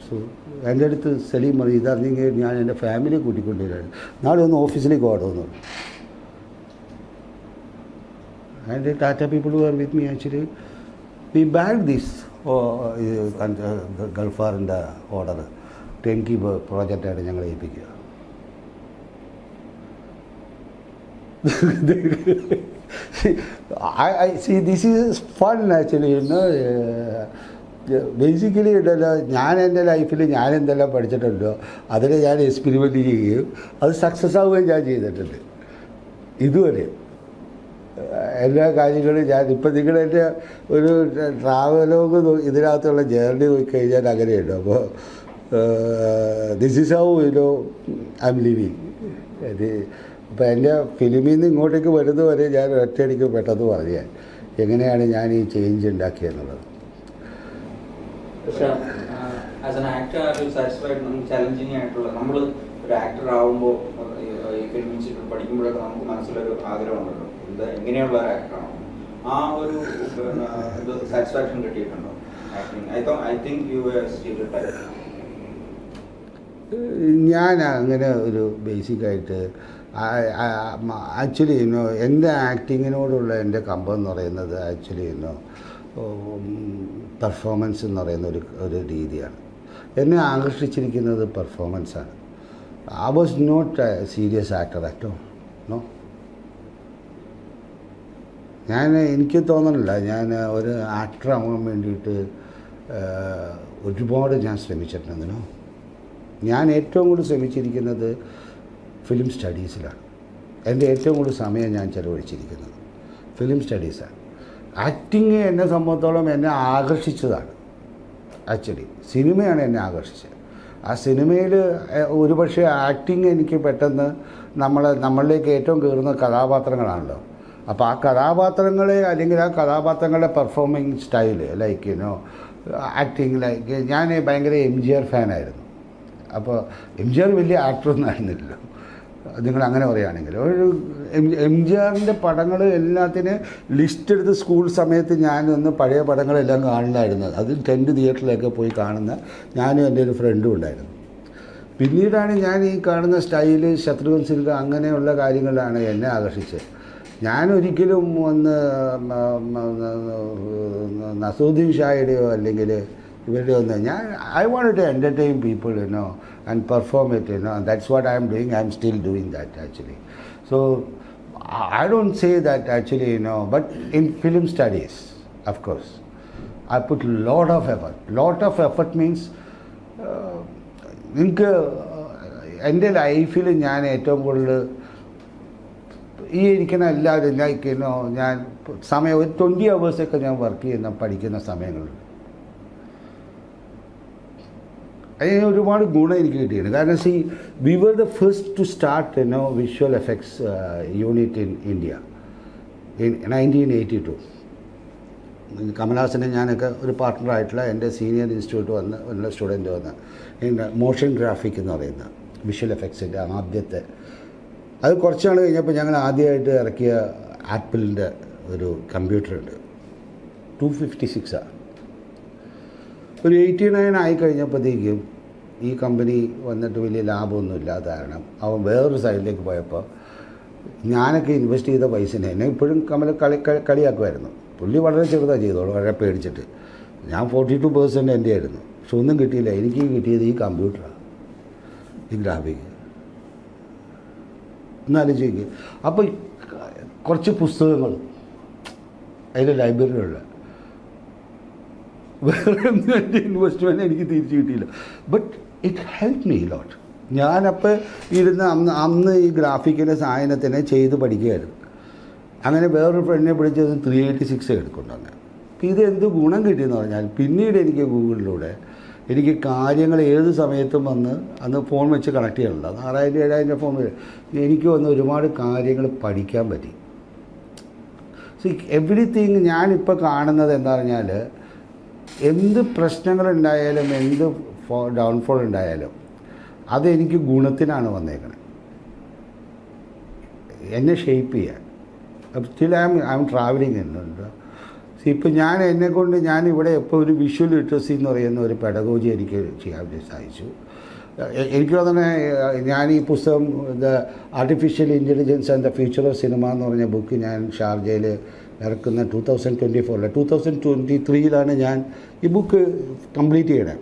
so എൻ്റെ അടുത്ത് സലീം പറയും ഇതറിഞ്ഞെങ്കിൽ ഞാൻ എൻ്റെ ഫാമിലിയെ കൂട്ടിക്കൊണ്ടുവരാണ്, നാളെ ഒന്ന് ഓഫീസിലേക്ക് പോകണമെന്ന് പറഞ്ഞു. And Tata people who are with me actually, we bagged this ഗൾഫാറിൻ്റെ ഓർഡർ 10 പ്രോജക്റ്റായിട്ട് ഞങ്ങൾ ഏൽപ്പിക്കുക. I see, this is fun actually, you know. Basically ഉണ്ടല്ലോ, ഞാൻ എൻ്റെ ലൈഫിൽ ഞാൻ എന്തെല്ലാം പഠിച്ചിട്ടുണ്ടോ അതിൽ ഞാൻ എക്സ്പെരിമെൻറ്റ് ചെയ്യുകയും അത് സക്സസ് ആവുകയും ഞാൻ ചെയ്തിട്ടുണ്ട് ഇതുവരെ. എല്ലാ കാര്യങ്ങളും ഞാൻ ഇപ്പം നിങ്ങളെൻ്റെ ഒരു ട്രാവലോഗ് ഇതിനകത്തുള്ള ജേർണി നോക്കിക്കഴിഞ്ഞാൽ അങ്ങനെയുണ്ട്. അപ്പോൾ this is how you know I M living. അപ്പോൾ എൻ്റെ ഫിലിമിൽ നിന്ന് ഇങ്ങോട്ടേക്ക് വരുന്നത് വരെ ഞാൻ ഒറ്റയടിക്ക് പെട്ടെന്ന് പറയാൻ എങ്ങനെയാണ് ഞാൻ ഈ ചേഞ്ച് ഉണ്ടാക്കിയെന്നുള്ളത്. പക്ഷേ ആസ് എൻ ആക്ടർ സാറ്റിസ്ഫൈഡ്, നമുക്ക് ചലഞ്ചിങ് ആയിട്ടുള്ള, നമ്മൾ ഒരു ആക്ടർ ആകുമ്പോൾ ഈ ഫിലിം ഇൻസ്റ്റിറ്റ്യൂട്ട് പഠിക്കുമ്പോഴൊക്കെ നമുക്ക് മനസ്സിലൊരു ആഗ്രഹമുണ്ടല്ലോ, എങ്ങനെയുള്ള ഒരു ആക്ടറാണ്, ആ ഒരു സാറ്റിസ്ഫാക്ഷൻ കിട്ടിയിട്ടുണ്ടോ acting? I think you stereo type. ഞാൻ അങ്ങനെ ഒരു ബേസിക്കായിട്ട് ആക്ച്വലി എൻ്റെ ആക്ടിങ്ങിനോടുള്ള എൻ്റെ കമ്പം എന്ന് പറയുന്നത് ആക്ച്വലി പെർഫോമൻസ് എന്ന് പറയുന്ന ഒരു രീതിയാണ്. എന്നെ ആകർഷിച്ചിരിക്കുന്നത് പെർഫോമൻസാണ്. I was not a serious actor at all, no. എനിക്ക് തോന്നുന്നില്ല ഞാൻ ഒരു ആക്ടർ ആവാൻ വേണ്ടിയിട്ട് ഒരുപാട് ഞാൻ ശ്രമിച്ചിട്ടുണ്ടെന്നോ. ഞാൻ ഏറ്റവും കൂടുതൽ ശ്രമിച്ചിരിക്കുന്നത് ഫിലിം സ്റ്റഡീസിലാണ്. എൻ്റെ ഏറ്റവും കൂടുതൽ സമയം ഞാൻ ചിലവഴിച്ചിരിക്കുന്നത് ഫിലിം സ്റ്റഡീസാണ്. ആക്ടിങ് എന്നെ സംബന്ധിച്ചോളം എന്നെ ആകർഷിച്ചതാണ്. ആക്ച്വലി സിനിമയാണ് എന്നെ ആകർഷിച്ചത്. ആ സിനിമയിൽ ഒരുപക്ഷെ ആക്ടിങ് എനിക്ക് പെട്ടെന്ന് നമ്മളിലേക്ക് ഏറ്റവും കയറുന്ന കഥാപാത്രങ്ങളാണല്ലോ. അപ്പോൾ ആ കഥാപാത്രങ്ങളെ അല്ലെങ്കിൽ ആ കഥാപാത്രങ്ങളുടെ performing style like acting like ഞാൻ ഭയങ്കര MGR ഫാനായിരുന്നു. അപ്പോൾ MGR വലിയ ആക്ടറൊന്നും ആയിരുന്നില്ലല്ലോ, നിങ്ങൾ അങ്ങനെ പറയുകയാണെങ്കിൽ. ഒരു MGRൻ്റെ പടങ്ങൾ എല്ലാത്തിനും ലിസ്റ്റ് എടുത്ത് സ്കൂൾ സമയത്ത് ഞാനൊന്ന് പഴയ പടങ്ങളെല്ലാം കാണുന്നതായിരുന്നു. അത് ടെൻറ്റ് തിയേറ്ററിലൊക്കെ പോയി കാണുന്ന ഞാനും എൻ്റെ ഒരു ഫ്രണ്ടും ഉണ്ടായിരുന്നു. പിന്നീടാണ് ഞാൻ ഈ കാണുന്ന സ്റ്റൈല്, ശത്രുഘ്നൻ സിൻഹ അങ്ങനെയുള്ള കാര്യങ്ങളാണ് എന്നെ ആകർഷിച്ചത്. ഞാനൊരിക്കലും ഒന്ന് നസറുദ്ദീൻ ഷായുടെയോ അല്ലെങ്കിൽ ഇവരുടെ ഒന്ന് I wanted to entertain people, and perform it, and that's what I am doing. I am still doing that actually. So I don't say that actually, but in film studies, of course, I put lot of effort. Lot of effort means നിങ്ങൾക്ക് എൻ്റെ ലൈഫിൽ ഞാൻ ഏറ്റവും കൂടുതൽ ഈ ഇരിക്കുന്ന എല്ലാവരും ലൈക്ക് ഞാൻ സമയം ഒരു 20 hours ഞാൻ വർക്ക് ചെയ്യുന്ന പഠിക്കുന്ന സമയങ്ങളുണ്ട്. അതിന് ഒരുപാട് ഗുണം എനിക്ക് കിട്ടിയിട്ടുണ്ട്. കാരണം we were the first to start visual effects unit in India in 1982. കമൽഹാസനെ ഞാനൊക്കെ ഒരു പാർട്ട്ണറായിട്ടുള്ള എൻ്റെ സീനിയർ ഇൻസ്റ്റിറ്റ്യൂട്ട് വന്ന് ഉള്ള സ്റ്റുഡൻറ്റ് വന്ന് മോഷൻ ഗ്രാഫിക് എന്ന് പറയുന്ന വിഷ്വൽ എഫക്ട്സിൻ്റെ ആദ്യത്തെ അത് കുറച്ച് നാൾ കഴിഞ്ഞപ്പോൾ ഞങ്ങൾ ആദ്യമായിട്ട് ഇറക്കിയ ആപ്പിളിൻ്റെ ഒരു കമ്പ്യൂട്ടറുണ്ട്, 256. ഒരു 89 ആയി കഴിഞ്ഞപ്പോഴത്തേക്കും ഈ കമ്പനി വന്നിട്ട് വലിയ ലാഭമൊന്നും ഇല്ലാത്ത കാരണം അവൻ വേറൊരു സൈഡിലേക്ക് പോയപ്പോൾ ഞാനൊക്കെ ഇൻവെസ്റ്റ് ചെയ്ത പൈസനെ എന്നെ ഇപ്പോഴും കമൽ കളിയാക്കുമായിരുന്നു. പുള്ളി വളരെ ചെറുതാണ് ചെയ്തോളൂ, വളരെ പേടിച്ചിട്ട്. ഞാൻ 42% എൻ്റെ ആയിരുന്നു. പക്ഷെ ഒന്നും കിട്ടിയില്ല. എനിക്ക് കിട്ടിയത് ഈ കമ്പ്യൂട്ടറാണ്, ഈ ഗ്രാഫിക്. ഒന്നാലോചിക്കുക. അപ്പോൾ കുറച്ച് പുസ്തകങ്ങൾ അതിൻ്റെ ലൈബ്രറിയിലുള്ള വേറെ ഒന്നും എൻ്റെ ഇൻവെസ്റ്റ്മെൻറ്റ് എനിക്ക് തിരിച്ചു കിട്ടിയില്ല. ബട്ട് ഇറ്റ് ഹെൽപ്പ് മീ ലോട്ട്. ഞാനപ്പോൾ ഇരുന്ന് അന്ന് ഈ ഗ്രാഫിക്കിൻ്റെ സാധനത്തിനെ ചെയ്ത് പഠിക്കുകയായിരുന്നു. അങ്ങനെ വേറൊരു ഫ്രണ്ടിനെ പിടിച്ചത് 386 എടുക്കുന്നുണ്ട്. അപ്പോൾ ഇത് എന്ത് ഗുണം കിട്ടിയെന്ന് പറഞ്ഞാൽ പിന്നീട് എനിക്ക് ഗൂഗിളിലൂടെ എനിക്ക് കാര്യങ്ങൾ ഏത് സമയത്തും വന്ന് അന്ന് ഫോൺ വെച്ച് കണക്ട് ചെയ്യാനുണ്ട്. 6000-7000 ഫോൺ എനിക്ക് വന്ന് ഒരുപാട് കാര്യങ്ങൾ പഠിക്കാൻ പറ്റി. എവറിത്തിങ് ഞാനിപ്പോൾ കാണുന്നത് എന്താ പറഞ്ഞാൽ എന്ത് പ്രശ്നങ്ങളുണ്ടായാലും എന്ത് ഡൗൺഫോൾ ഉണ്ടായാലും അതെനിക്ക് ഗുണത്തിനാണ് വന്നേക്കണത്, എന്നെ ഷേപ്പ് ചെയ്യാൻ. സ്റ്റിൽ ഐ എം ട്രാവലിംഗ് എന്നുണ്ട്. ഇപ്പം ഞാൻ ഇവിടെ ഇപ്പോൾ ഒരു വിഷ്വൽ ലിറ്ററസി എന്ന് പറയുന്ന ഒരു പെഡഗോജി എനിക്ക് ചെയ്യാൻ സാധിച്ചു. എനിക്ക് തന്നെ ഞാൻ ഈ പുസ്തകം the artificial intelligence and the future of cinema എന്ന് പറഞ്ഞ ബുക്ക് ഞാൻ ഷാർജയിൽ ഇറക്കുന്ന 2024 2023 ഞാൻ ഈ ബുക്ക് കംപ്ലീറ്റ് ചെയ്യണം.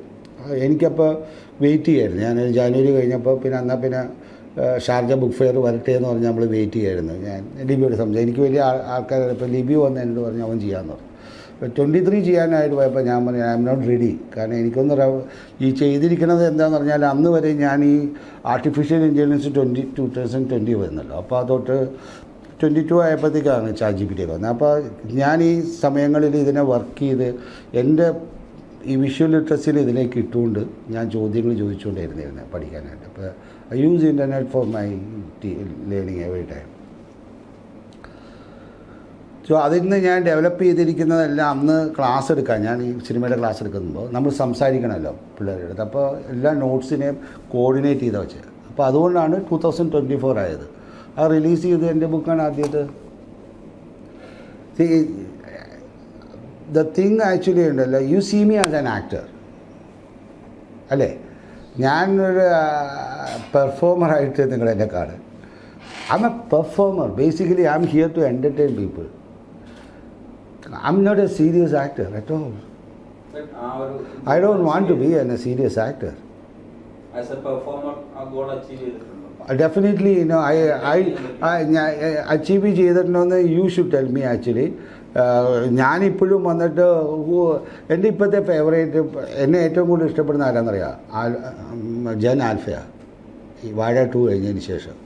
എനിക്കപ്പോൾ വെയിറ്റ് ചെയ്യായിരുന്നു. ഞാൻ ജാനുവരി കഴിഞ്ഞപ്പോൾ പിന്നെ ഷാർജ ബുക്ക് ഫെയർ വരട്ടെ എന്ന് പറഞ്ഞ് നമ്മൾ വെയിറ്റ് ചെയ്യായിരുന്നു. ഞാൻ ലിബിയോട് സംസാരിച്ചു. എനിക്ക് വലിയ ആൾക്കാർ ഇപ്പോൾ ലിബി വന്ന് എന്നോട് പറഞ്ഞു അവൻ ചെയ്യാമെന്ന് പറഞ്ഞു. 23 ചെയ്യാനായിട്ട് പോയപ്പോൾ ഞാൻ പറഞ്ഞു ഐ എം നോട്ട് റെഡി. കാരണം എനിക്കൊന്ന് ഈ ചെയ്തിരിക്കുന്നത് എന്താണെന്ന് പറഞ്ഞാൽ അന്ന് വരെ ഞാൻ ഈ ആർട്ടിഫിഷ്യൽ ഇൻ്റലിജൻസ് 2020 വരുന്നല്ലോ. അപ്പോൾ അതൊട്ട് 22 ആയപ്പോഴത്തേക്കാണ് ChatGPT വന്നത്. അപ്പോൾ ഞാൻ ഈ സമയങ്ങളിൽ ഇതിനെ വർക്ക് ചെയ്ത് എൻ്റെ ഈ വിഷ്വൽ ലിറ്ററസിയിൽ ഇതിലേക്ക് ഇട്ടുകൊണ്ട് ഞാൻ ചോദ്യങ്ങൾ ചോദിച്ചുകൊണ്ടിരുന്നിരുന്നത് പഠിക്കാനായിട്ട്. അപ്പോൾ I use internet for my learning every time. So അതിൽ നിന്ന് ഞാൻ ഡെവലപ്പ് ചെയ്തിരിക്കുന്നതെല്ലാം അന്ന് ക്ലാസ് എടുക്കാൻ, ഞാൻ ഈ സിനിമയുടെ ക്ലാസ് എടുക്കുമ്പോൾ നമ്മൾ സംസാരിക്കണമല്ലോ പിള്ളേരുടെ അടുത്ത്. അപ്പോൾ എല്ലാ നോട്ട്സിനെയും കോർഡിനേറ്റ് ചെയ്താൽ വെച്ചത്. അപ്പോൾ അതുകൊണ്ടാണ് 2024 ആയത്. അത് റിലീസ് ചെയ്ത് എൻ്റെ ബുക്കാണ് ആദ്യത്തെ. ദ തിങ് ആക്ച്വലി ഉണ്ടല്ലോ, you see me as an actor അല്ലേ? ഞാനൊരു പെർഫോമറായിട്ട് നിങ്ങളെന്നെ കാണും. I am a performer. Basically I am here to entertain people. I am not a serious actor at all. I don't want to be a serious actor. As a performer, a goal achieved. Definitely, I achieve ചെയ്തിട്ടുണ്ടോയെന്ന് you should tell me actually. ഞാനിപ്പോഴും വന്നിട്ട് എൻ്റെ ഇപ്പോഴത്തെ ഫേവറേറ്റ്, എന്നെ ഏറ്റവും കൂടുതൽ ഇഷ്ടപ്പെടുന്ന ആരാന്നറിയാം? ജൻ ആൽഫയാണ്. ഈ വാഴ 2 കഴിഞ്ഞതിന് ശേഷം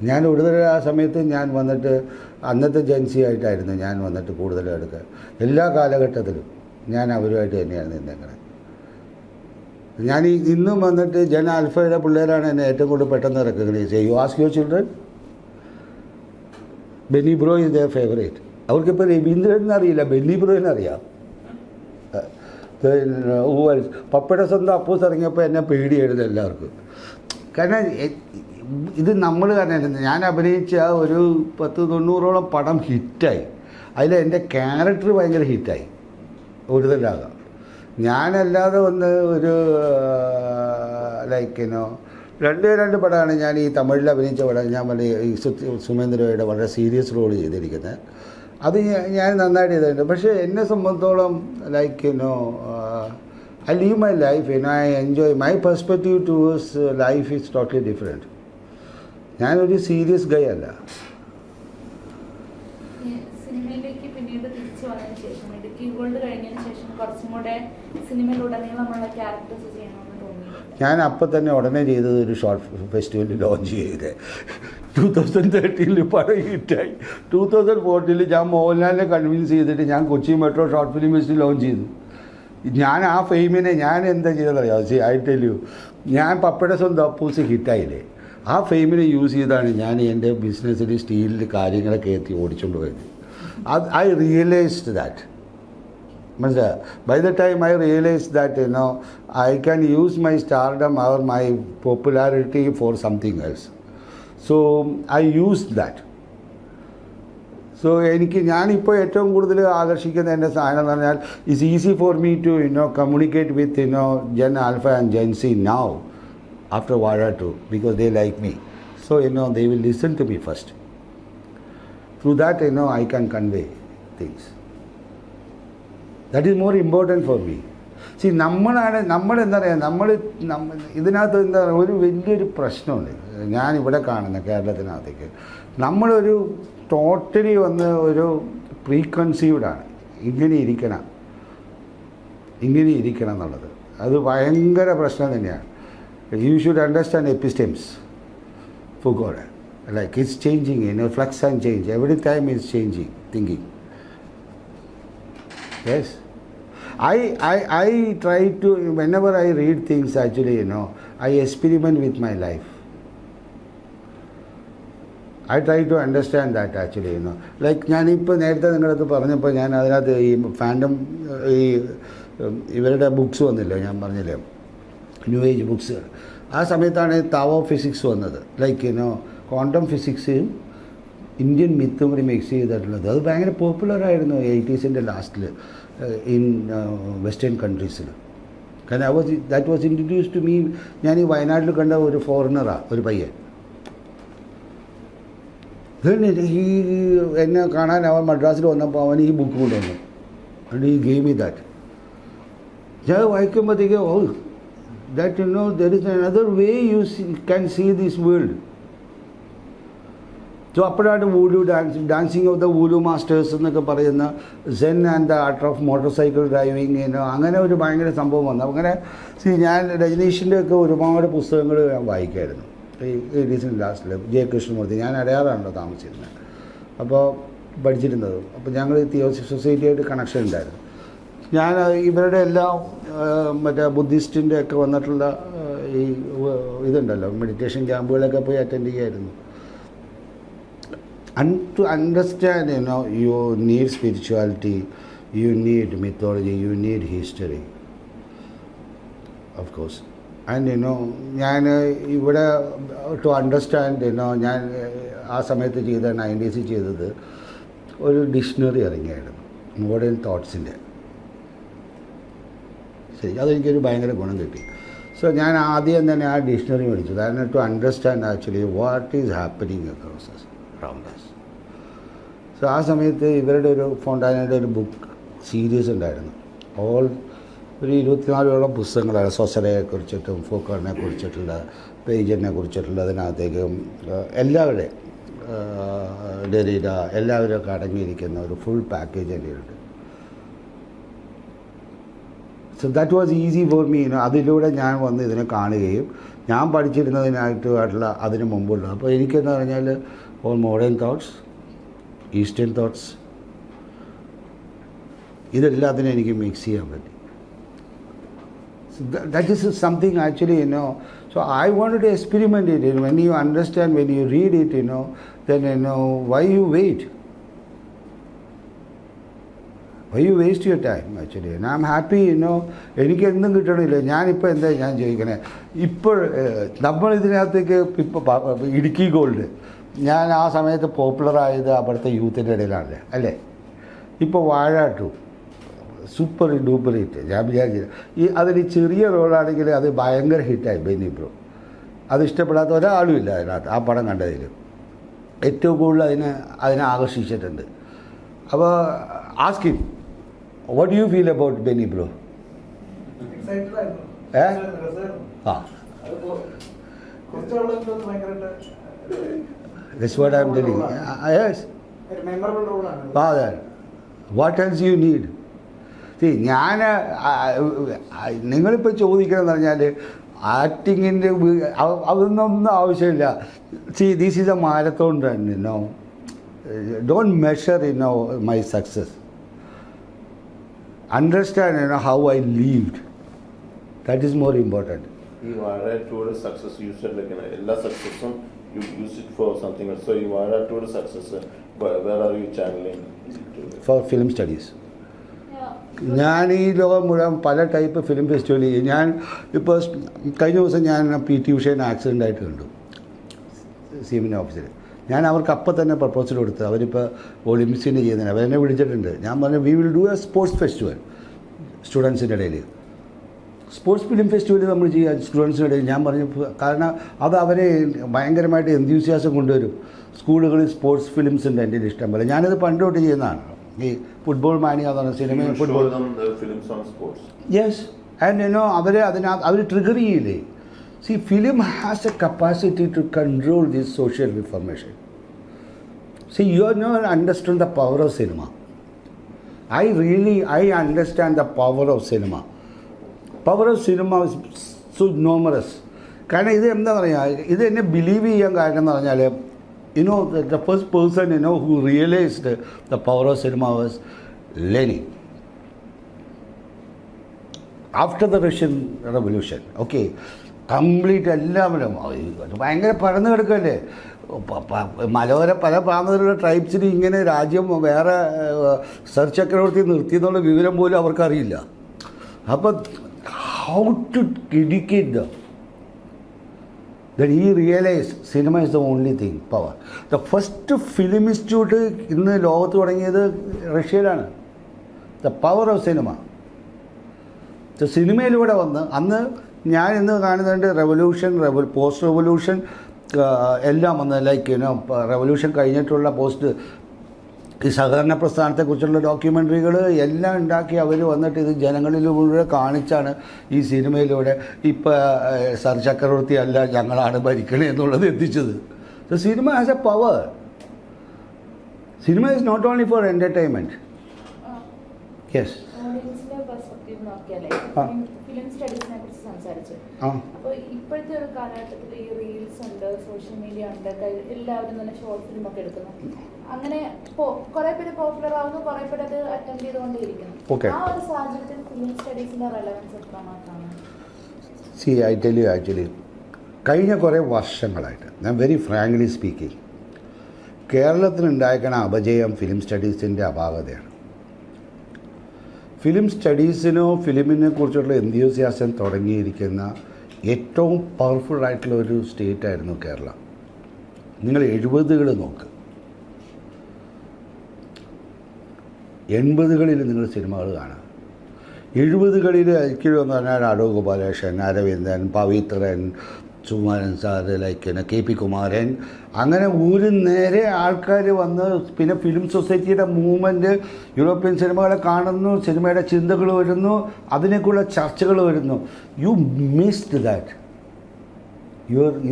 ഞാൻ കൂടുതൽ ആ സമയത്ത് ഞാൻ വന്നിട്ട് അന്നത്തെ ജൻസി ആയിട്ടായിരുന്നു ഞാൻ വന്നിട്ട് കൂടുതലും എടുക്കുക. എല്ലാ കാലഘട്ടത്തിലും ഞാൻ അവരുമായിട്ട് തന്നെയാണ് നിന്നേക്കണത്. ഞാൻ ഇന്നും വന്നിട്ട് ജൻ ആൽഫയുടെ പിള്ളേരാണ് എന്നെ ഏറ്റവും കൂടുതൽ പെട്ടെന്ന് റെക്കഗ്നൈസ് ചെയ്യുക. You ask your children, Benny bro is their favourite. അവർക്കിപ്പോൾ രവീന്ദ്രൻ അറിയില്ല, ബെന്നി ബ്രോയിനെ അറിയാം. പപ്പയുടെ സ്വന്തം അപ്പൂസ് ഇറങ്ങിയപ്പോൾ എന്നെ പേടിയായിരുന്നു എല്ലാവർക്കും. കാരണം ഇത് നമ്മൾ കാരണം ഞാൻ അഭിനയിച്ച ഒരു 10-90ഓളം പടം ഹിറ്റായി. അതിൽ എൻ്റെ ക്യാരക്ടർ ഭയങ്കര ഹിറ്റായി. ഒരുതലാകാം ഞാനല്ലാതെ വന്ന് ഒരു ലൈക്കിനോ രണ്ട് പടമാണ് ഞാൻ ഈ തമിഴിൽ അഭിനയിച്ച പടം. ഞാൻ പറഞ്ഞ ഈ സുമേന്ദ്രയുടെ വളരെ സീരിയസ് റോൾ ചെയ്തിരിക്കുന്നത്. അത് ഞാൻ നന്നായിട്ട് ചെയ്തിട്ടുണ്ട്. പക്ഷേ എന്നെ സംബന്ധിച്ചോളം ലൈക്കിനോ I live my life, I enjoy. My perspective towards life is totally different. ഞാനൊരു സീരിയസ് ഗൈ അല്ല. സിനിമയിലേക്ക് പിന്നീട് തിരിച്ചു വന്നതിന് ശേഷം, ഇടുക്കി ഗോൾഡ് കഴിഞ്ഞതിന് ശേഷം കുറച്ചും കൂടെ സിനിമയിലുടനീളമുള്ള ക്യാരക്ടേഴ്സ് ചെയ്യണമെന്ന് തോന്നി. ഞാൻ അപ്പം തന്നെ ഉടനെ ചെയ്തത് ഒരു ഷോർട്ട് ഫെസ്റ്റിവൽ ലോഞ്ച് ചെയ്തത്. 2013 പടം ഹിറ്റായി. 2014 ഞാൻ മോഹൻലാലിനെ കൺവിൻസ് ചെയ്തിട്ട് ഞാൻ Kochi metro short film festival launch ചെയ്തു. ഞാൻ ആ ഫെയിമിനെ ഞാൻ എന്താ ചെയ്തതറിയാം? ഐ ടെൽ യു, ഞാൻ പപ്പയുടെ സ്വന്തം അപ്പൂസ് ഹിറ്റായില്ലേ, ആ ഫെയിമിനെ യൂസ് ചെയ്താണ് ഞാൻ എൻ്റെ ബിസിനസ്സിൽ സ്റ്റീലിൽ കാര്യങ്ങളൊക്കെ എത്തി ഓടിച്ചുകൊണ്ട് പോയത്. I realised that. മനസ്സിലായോ? By the time I realised that I can use my stardom or my popularity for something else. So I use that. So ഞാനിപ്പോൾ ഏറ്റവും കൂടുതൽ ആകർഷിക്കുന്ന എൻ്റെ സാധനം എന്ന് പറഞ്ഞാൽ it's easy for me to communicate with gen alpha and gen Z now after Vada 2 because they like me. So they will listen to me first. Through that I can convey things. That is more important for me. See, നമ്മളെന്താ പറയുക, ഇതിനകത്ത് എന്താ ഒരു വലിയൊരു പ്രശ്നമുണ്ട് ഞാനിവിടെ കാണുന്ന കേരളത്തിനകത്തേക്ക്. നമ്മളൊരു ടോട്ടലി ഒരു പ്രീകൺസീവ്ഡാണ്. ഇങ്ങനെ ഇരിക്കണം എന്നുള്ളത്. അത് ഭയങ്കര പ്രശ്നം തന്നെയാണ്. You should understand epistemes for God. Like it's changing, flux and change. Every time it's changing, thinking. Yes. I try to, whenever I read things actually, I experiment with my life. I try to understand that actually, Like ഞാനിപ്പോൾ നേരത്തെ നിങ്ങളടുത്ത് പറഞ്ഞപ്പോൾ ഞാൻ അതിനകത്ത് ഈ ഫാൻഡം ഇവരുടെ ബുക്സ് വന്നില്ല, ഞാൻ പറഞ്ഞില്ലേ, ന്യൂ ഏജ് ബുക്സ്. ആ സമയത്താണ് താവോ ഫിസിക്സ് വന്നത്. ലൈക്ക് ക്വാണ്ടം ഫിസിക്സും ഇന്ത്യൻ മിത്തും കൂടി മിക്സ് ചെയ്തിട്ടുള്ളത്. അത് ഭയങ്കര പോപ്പുലറായിരുന്നു 80s ലാസ്റ്റിൽ ഇൻ വെസ്റ്റേൺ കൺട്രീസിൽ. കാരണം that was introduce to me. ഞാൻ ഈ വയനാട്ടിൽ കണ്ട ഒരു ഫോറിനറാണ്, ഒരു പയ്യൻ. ഈ എന്നെ കാണാൻ അവൻ മദ്രാസിൽ വന്നപ്പോൾ അവൻ ഈ ബുക്ക് കൊണ്ടുവന്നു. ആൻഡ് ഈ ഗേവ് മീ ദാറ്റ്. ഞാൻ വായിക്കുമ്പോഴത്തേക്ക് that there is another way you can see this world. So അപ്പോഴാണ് Wu Li dancing of the Wu Li masters എന്നൊക്കെ പറയുന്ന Zen and the art of motor cycle driving അങ്ങനെ ഒരു ഭയങ്കര സംഭവം വന്നു. അങ്ങനെ ഞാൻ രജനീഷിൻ്റെ ഒക്കെ ഒരുപാട് പുസ്തകങ്ങൾ ഞാൻ വായിക്കുമായിരുന്നു. ഈ 80s ലാസ്റ്റിൽ ജെ കൃഷ്ണമൂർത്തി, ഞാൻ അടയാറാണല്ലോ താമസിച്ചിരുന്നത്, അപ്പോൾ പഠിച്ചിരുന്നത്. അപ്പോൾ ഞങ്ങൾ തിയോസഫി സൊസൈറ്റിയായിട്ട് കണക്ഷൻ ഉണ്ടായിരുന്നു. ഞാൻ ഇവരുടെ എല്ലാം മറ്റേ ബുദ്ധിസ്റ്റിൻ്റെ ഒക്കെ വന്നിട്ടുള്ള ഈ ഇതുണ്ടല്ലോ മെഡിറ്റേഷൻ ക്യാമ്പുകളൊക്കെ പോയി അറ്റൻഡ് ചെയ്യായിരുന്നു. To understand, you need spirituality, you need mythology, you need history, of course. And ഞാൻ ഇവിടെ ടു അണ്ടർസ്റ്റാൻഡ് ഞാൻ ആ സമയത്ത് ചെയ്ത 90s ചെയ്തത് ഒരു ഡിക്ഷണറി ഇറങ്ങിയായിരുന്നു, മോഡേൺ തോട്ട്സിൻ്റെ. ശരി, അതെനിക്കൊരു ഭയങ്കര ഗുണം കിട്ടി. സോ ഞാൻ ആദ്യം തന്നെ ആ ഡിക്ഷണറി മേടിച്ചു, കാരണം to understand actually what is happening across around us. So ആ സമയത്ത് ഇവരുടെ ഒരു ഫോണ്ടാനയുടെ ഒരു ബുക്ക് സീരീസ് ഉണ്ടായിരുന്നു. ഒരു 24 പുസ്തകങ്ങളാണ്. സൊസറയെക്കുറിച്ചിട്ടും ഫോക്കറിനെ കുറിച്ചിട്ടുള്ള, പേജറിനെ കുറിച്ചിട്ടുള്ള, അതിനകത്തേക്കും എല്ലാവരുടെയും ഡെറിഡ എല്ലാവരും ഒക്കെ അടങ്ങിയിരിക്കുന്ന ഒരു ഫുൾ പാക്കേജ് എൻ്റെ ഉണ്ട്. So that was easy for me. അതിലൂടെ ഞാൻ വന്ന് ഇതിനെ കാണുകയും ഞാൻ പഠിച്ചിരുന്നതിനായിട്ടുള്ള അതിന് മുമ്പുള്ള, അപ്പോൾ എനിക്കെന്ന് പറഞ്ഞാൽ all modern thoughts, eastern thoughts, ഇതെല്ലാത്തിനും എനിക്ക് മിക്സ് ചെയ്യാൻ പറ്റി. That is something actually, so I wanted to experiment it. When you understand, when you read it, then why you wait? Why you waste your time actually? And I'm happy, എനിക്ക് എന്തും കിട്ടണില്ല. ഞാനിപ്പോൾ എന്താ ഞാൻ ചോദിക്കണേ, ഇപ്പോൾ നമ്മൾ ഇതിനകത്തേക്ക് ഇപ്പോൾ ഇടുക്കി ഗോൾഡ്, ഞാൻ ആ സമയത്ത് പോപ്പുലറായത് അവിടുത്തെ യൂത്തിൻ്റെ ഇടയിലാണല്ലേ, അല്ലേ? ഇപ്പോൾ വാഴ 2 സൂപ്പർ ഡൂപ്പർ ഹിറ്റ്. ഞാൻ വിചാരിച്ചില്ല അതിൽ ചെറിയ റോളാണെങ്കിൽ അത് ഭയങ്കര ഹിറ്റായി. ബെന്നി ബ്രോ അത് ഇഷ്ടപ്പെടാത്ത ഒരാളും ഇല്ല അതിനകത്ത്. ആ പടം കണ്ടതിൽ ഏറ്റവും കൂടുതൽ അതിനെ ആകർഷിച്ചിട്ടുണ്ട്. അപ്പോൾ ask him, what do you feel about Benny bro? That's what I'm telling you. Yes. What else you need? ഞാൻ നിങ്ങളിപ്പോൾ ചോദിക്കണമെന്ന് പറഞ്ഞാൽ ആക്ടിങ്ങിൻ്റെ അതൊന്നും ആവശ്യമില്ല. This is A marathon run. Don't measure my success. Understand how I lived. That is more important. ഈ വാഴ 2 സക്സസ് യൂസ് ചെയ്തിരിക്കുന്ന എല്ലാ സക്സസും you use it for something else. So you are to the success, but where are you channeling for film studies? ഞാൻ ഈ ലോകം മുഴുവൻ പല ടൈപ്പ് ഫിലിം ഫെസ്റ്റിവൽ ചെയ്യും. ഞാൻ ഇപ്പോൾ കഴിഞ്ഞ ദിവസം ഞാൻ PT ഉഷേനെ ആക്സിഡൻ്റ് ആയിട്ട് കണ്ടു CMN ഓഫീസിൽ. ഞാൻ അവർക്ക് അപ്പം തന്നെ പ്രപ്പോസൽ കൊടുത്തു. അവരിപ്പോൾ ഒളിമ്പിക്സിന് ചെയ്യുന്നതിന് അവരെന്നെ വിളിച്ചിട്ടുണ്ട്. ഞാൻ പറഞ്ഞു we will do a sports festival സ്റ്റുഡൻസിൻ്റെ ഇടയിൽ. സ്പോർട്സ് ഫിലിം ഫെസ്റ്റിവൽ നമ്മൾ ചെയ്യുക സ്റ്റുഡൻസിൻ്റെ ഇടയിൽ. ഞാൻ പറഞ്ഞു കാരണം അത് അവരെ ഭയങ്കരമായിട്ട് എന്തൂസിയാസം കൊണ്ടുവരും. സ്കൂളുകളിൽ സ്പോർട്സ് ഫിലിംസ് ഉണ്ട് എൻ്റെ ഇഷ്ടം പോലെ. ഞാനത് പണ്ട് തൊട്ട് ചെയ്യുന്നതാണ്. ഈ ഫുട്ബോൾ മാനിയ എന്ന് പറഞ്ഞ സിനിമ ഫുട്ബോൾ. യെസ്, ആൻഡ് അവരെ അതിനകത്ത് അവർ ട്രിഗർ ചെയ്യില്ലേ. See film has a capacity to control this social information. See you are not understand the power of cinema. I understand the power of cinema. Power of cinema is so numerous. കാരണം ഇത് എന്താ പറയുക, ഇത് എന്നെ ബിലീവ് ചെയ്യാൻ കാരണം എന്ന് പറഞ്ഞാൽ the first person who realized the power of cinema was Lenin. After the Russian Revolution, okay, complete എല്ലാവരും ഭയങ്കര പരന്നു കിടക്കല്ലേ. മലയോര പല പ്രാന്തത്തിലുള്ള ട്രൈബ്സിന് ഇങ്ങനെ രാജ്യം വേറെ സർ ചക്രവർത്തി നിർത്തി എന്നുള്ള വിവരം പോലും അവർക്കറിയില്ല. അപ്പം how to educate them. Then he realized cinema is the only thing, power. The first film institute ഇന്ന് ലോകത്ത് തുടങ്ങിയത് റഷ്യയിലാണ്. The power of cinema. സിനിമയിലൂടെ വന്ന് അന്ന് ഞാൻ ഇന്ന് കാണുന്നുണ്ട് റെവല്യൂഷൻ പോസ്റ്റ് റെവല്യൂഷൻ എല്ലാം വന്ന് ലൈക്ക് റെവല്യൂഷൻ കഴിഞ്ഞിട്ടുള്ള പോസ്റ്റ് ഈ സഹകരണ പ്രസ്ഥാനത്തെക്കുറിച്ചുള്ള ഡോക്യുമെൻ്ററികൾ എല്ലാം ഉണ്ടാക്കി അവർ വന്നിട്ട് ഇത് ജനങ്ങളിലൂടെ കാണിച്ചാണ് ഈ സിനിമയിലൂടെ ഇപ്പോൾ സർ ചക്രവർത്തി അല്ല ഞങ്ങളാണ് ഭരിക്കണേ എന്നുള്ളത് എത്തിച്ചത്. So cinema has a power. Cinema is not only for entertainment. Yes. Film സ്റ്റഡീസിനെ കുറിച്ച് സംസാരിച്ചു. അപ്പോൾ ഇപ്പോഴത്തെ ഒരു കാലഘട്ടത്തിൽ ഈ റീൽസ് ഉണ്ട്, സോഷ്യൽ മീഡിയ ഉണ്ട്, എല്ലാവരും തന്നെ ഷോർട്ട് ഫിലിം ഒക്കെ എടുക്കുന്നു. അങ്ങനെ കുറെ പേര് പോപ്പുലർ ആവുന്നു, കുറെ പേര് അത് അറ്റൻഡ് ചെയ്തുകൊണ്ടേയിരിക്കുന്നു. ആ ഒരു സാഹചര്യത്തിൽ ഫിലിം സ്റ്റഡീസിന്റെ റെലവൻസ് എത്രമാത്രമാണ്? See I tell you actually കഴിഞ്ഞ കുറേ വർഷങ്ങളായിട്ട് ഞാൻ വെരി ഫ്രാങ്ക്ലി സ്പീക്കിംഗ് കേരളത്തിനുണ്ടായിരിക്കണ അപജയം ഫിലിം സ്റ്റഡീസിൻ്റെ അപാകതയാണ്. ഫിലിം സ്റ്റഡീസിനോ ഫിലിമിനെ കുറിച്ചുള്ള എന്തൂസിയാസം തുടങ്ങിയിരിക്കുന്ന ഏറ്റവും പവർഫുള്ളായിട്ടുള്ള ഒരു സ്റ്റേറ്റായിരുന്നു കേരള. നിങ്ങൾ 70കൾ നോക്ക്, 80കളിൽ നിങ്ങൾ സിനിമകൾ കാണാം. 70കളിൽ എനിക്കും എന്ന് പറഞ്ഞാൽ Adoor Gopalakrishnan, Aravindan, Pavithran, Sukumaran sir, like K P Kumaran, അങ്ങനെ ഒരു നേരെ ആൾക്കാർ വന്ന് പിന്നെ ഫിലിം സൊസൈറ്റിയുടെ മൂവ്മെൻറ്റ് യൂറോപ്യൻ സിനിമകളെ കാണുന്നു, സിനിമയുടെ ചിന്തകൾ വരുന്നു, അതിനേക്കുള്ള ചർച്ചകൾ വരുന്നു. You missed that.